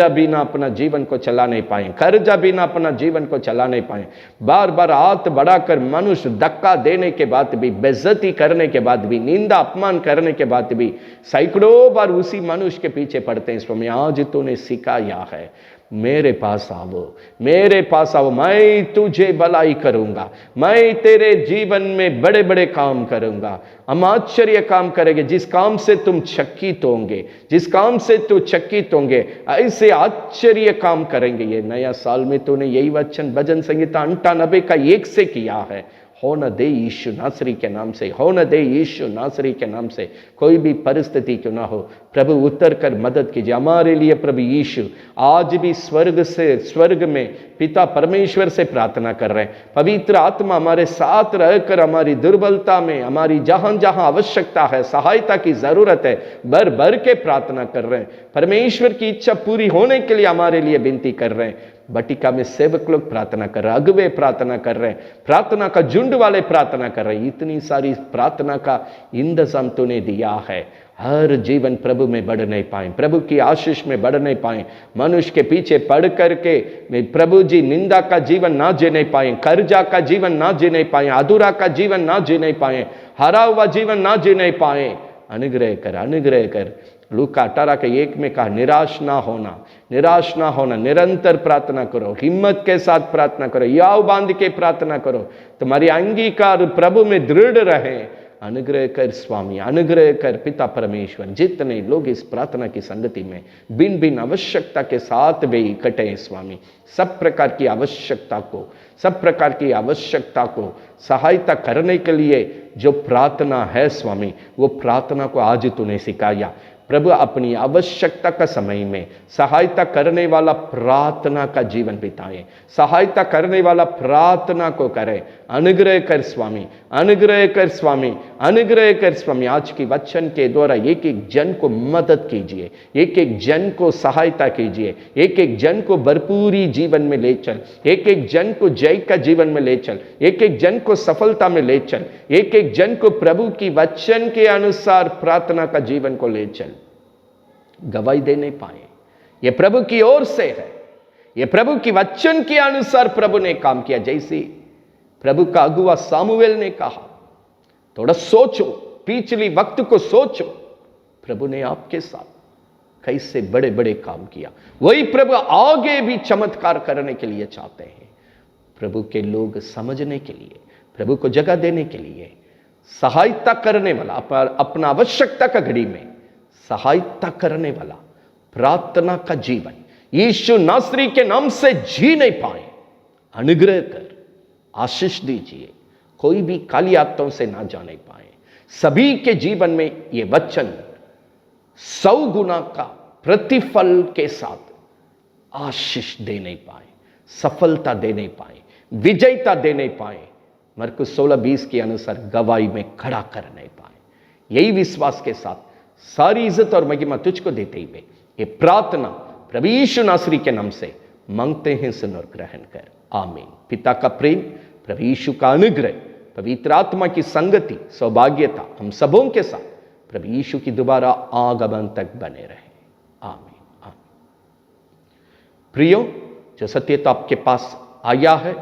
बिना अपना जीवन को चला नहीं पाए, कर्जा बिना अपना जीवन को चला नहीं पाए। बार बार हाथ बढ़ाकर मनुष्य धक्का देने के बाद भी, बेइज्जती करने के बाद भी, निंदा अपमान करने के बाद भी सैकड़ों बार उसी मनुष्य के पीछे पड़ते हैं। स्वामी आज तूने सिखाया है, मेरे पास आओ, मेरे पास आओ, मैं तुझे भलाई करूंगा, मैं तेरे जीवन में बड़े बड़े काम करूंगा। हम आश्चर्य काम करेंगे, जिस काम से तुम चकित होंगे, जिस काम से तू चकित होंगे, ऐसे आश्चर्य काम करेंगे। ये नया साल में तूने यही वचन भजन संहिता 98 का 1 से किया है। हो न दे यीशु नासरी के नाम से, हो न दे यीशु नासरी के नाम से। कोई भी परिस्थिति क्यों ना हो, प्रभु उतर कर मदद कीजिए हमारे लिए। प्रभु यीशु आज भी स्वर्ग में पिता परमेश्वर से प्रार्थना कर रहे हैं, पवित्र आत्मा हमारे साथ रहकर हमारी दुर्बलता में, हमारी जहां जहां आवश्यकता है, सहायता की जरूरत है, भर भर के प्रार्थना कर रहे हैं। परमेश्वर की इच्छा पूरी होने के लिए हमारे लिए विनती कर रहे हैं। बटिका में सेवक लोग प्रार्थना कर रहे हैं, अगुवे प्रार्थना कर रहे हैं, प्रार्थना का झुंड वाले प्रार्थना कर रहे हैं। इतनी सारी प्रार्थना का इंतजाम तूने दिया है। हर जीवन प्रभु में बढ़ नहीं पाए, प्रभु की आशीष में बढ़ नहीं पाए, मनुष्य के पीछे पड़ करके प्रभु जी निंदा का जीवन ना जी नहीं पाए, कर्जा का जीवन ना जी नहीं पाए, अधूरा का जीवन ना जी नहीं पाए, हरा हुआ जीवन ना जी नहीं पाए। अनुग्रह कर, अनुग्रह कर। लूका 18:1 में कहा, निराश ना होना, निराश ना होना, निरंतर प्रार्थना करो, हिम्मत के साथ प्रार्थना करो, याव बांध के प्रार्थना करो, तुम्हारी अंगीकार प्रभु में दृढ़ रहे। अनुग्रह कर स्वामी, अनुग्रह कर पिता परमेश्वर। जितने लोग इस प्रार्थना की संगति में बिन बिन आवश्यकता के साथ वे इकट्ठे हैं स्वामी, सब प्रकार की आवश्यकता को, सब प्रकार की आवश्यकता को सहायता करने के लिए जो प्रार्थना है स्वामी, वो प्रार्थना को आज तूने सिखाया। प्रभु अपनी आवश्यकता का समय में सहायता करने वाला प्रार्थना का जीवन बिताए, सहायता करने वाला प्रार्थना को करे। अनुग्रह कर स्वामी, अनुग्रह कर स्वामी, अनुग्रह कर स्वामी। आज की वचन के द्वारा एक एक जन को मदद कीजिए, एक एक जन को सहायता कीजिए, एक एक जन को भरपूरी जीवन में ले चल, एक एक जन को जय का जीवन में ले चल, एक एक जन को सफलता में ले चल, एक एक जन को प्रभु की वचन के अनुसार प्रार्थना का जीवन को ले चल। गवाही दे नहीं पाए, ये प्रभु की ओर से है, ये प्रभु की वचन के अनुसार प्रभु ने काम किया। जैसे प्रभु का अगुआ सामुएल ने कहा, थोड़ा सोचो, पिछली वक्त को सोचो, प्रभु ने आपके साथ कैसे बड़े बड़े काम किया। वही प्रभु आगे भी चमत्कार करने के लिए चाहते हैं। प्रभु के लोग समझने के लिए, प्रभु को जगह देने के लिए, सहायता करने वाला, अपना आवश्यकता का घड़ी में सहायता करने वाला प्रार्थना का जीवन यीशु नासरी के नाम से जी नहीं पाए। अनुग्रह कर, आशीष दीजिए, कोई भी काली आत्माओं से ना जाने पाए। सभी के जीवन में ये वचन 100 गुना का प्रतिफल के साथ आशीष दे नहीं पाए, सफलता दे नहीं पाए, विजयता दे नहीं पाए, मरकुस 16:20 के अनुसार गवाही में खड़ा कर नहीं पाए। यही विश्वास के साथ सारी इज्जत और महिमा तुझको देते हुए ये प्रार्थना प्रभु यीशु नासरी के नाम से मांगते हैं, सुन और ग्रहण कर। आमीन। पिता का प्रेम, प्रभु यीशु का अनुग्रह, पवित्र आत्मा की संगति, सौभाग्यता हम सबों के साथ प्रभु यीशु की दोबारा आगमन तक बने रहे। आमीन। आमीन। प्रियो, जो सत्यता आपके पास आया है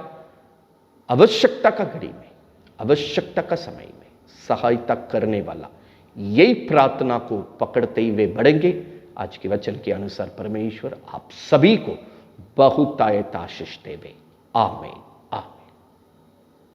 आवश्यकता का घड़ी में, आवश्यकता का समय में सहायता करने वाला, यही प्रार्थना को पकड़ते हुए बढ़ेंगे। आज के वचन के अनुसार परमेश्वर आप सभी को बहुतायत आशीष देवे। आमीन।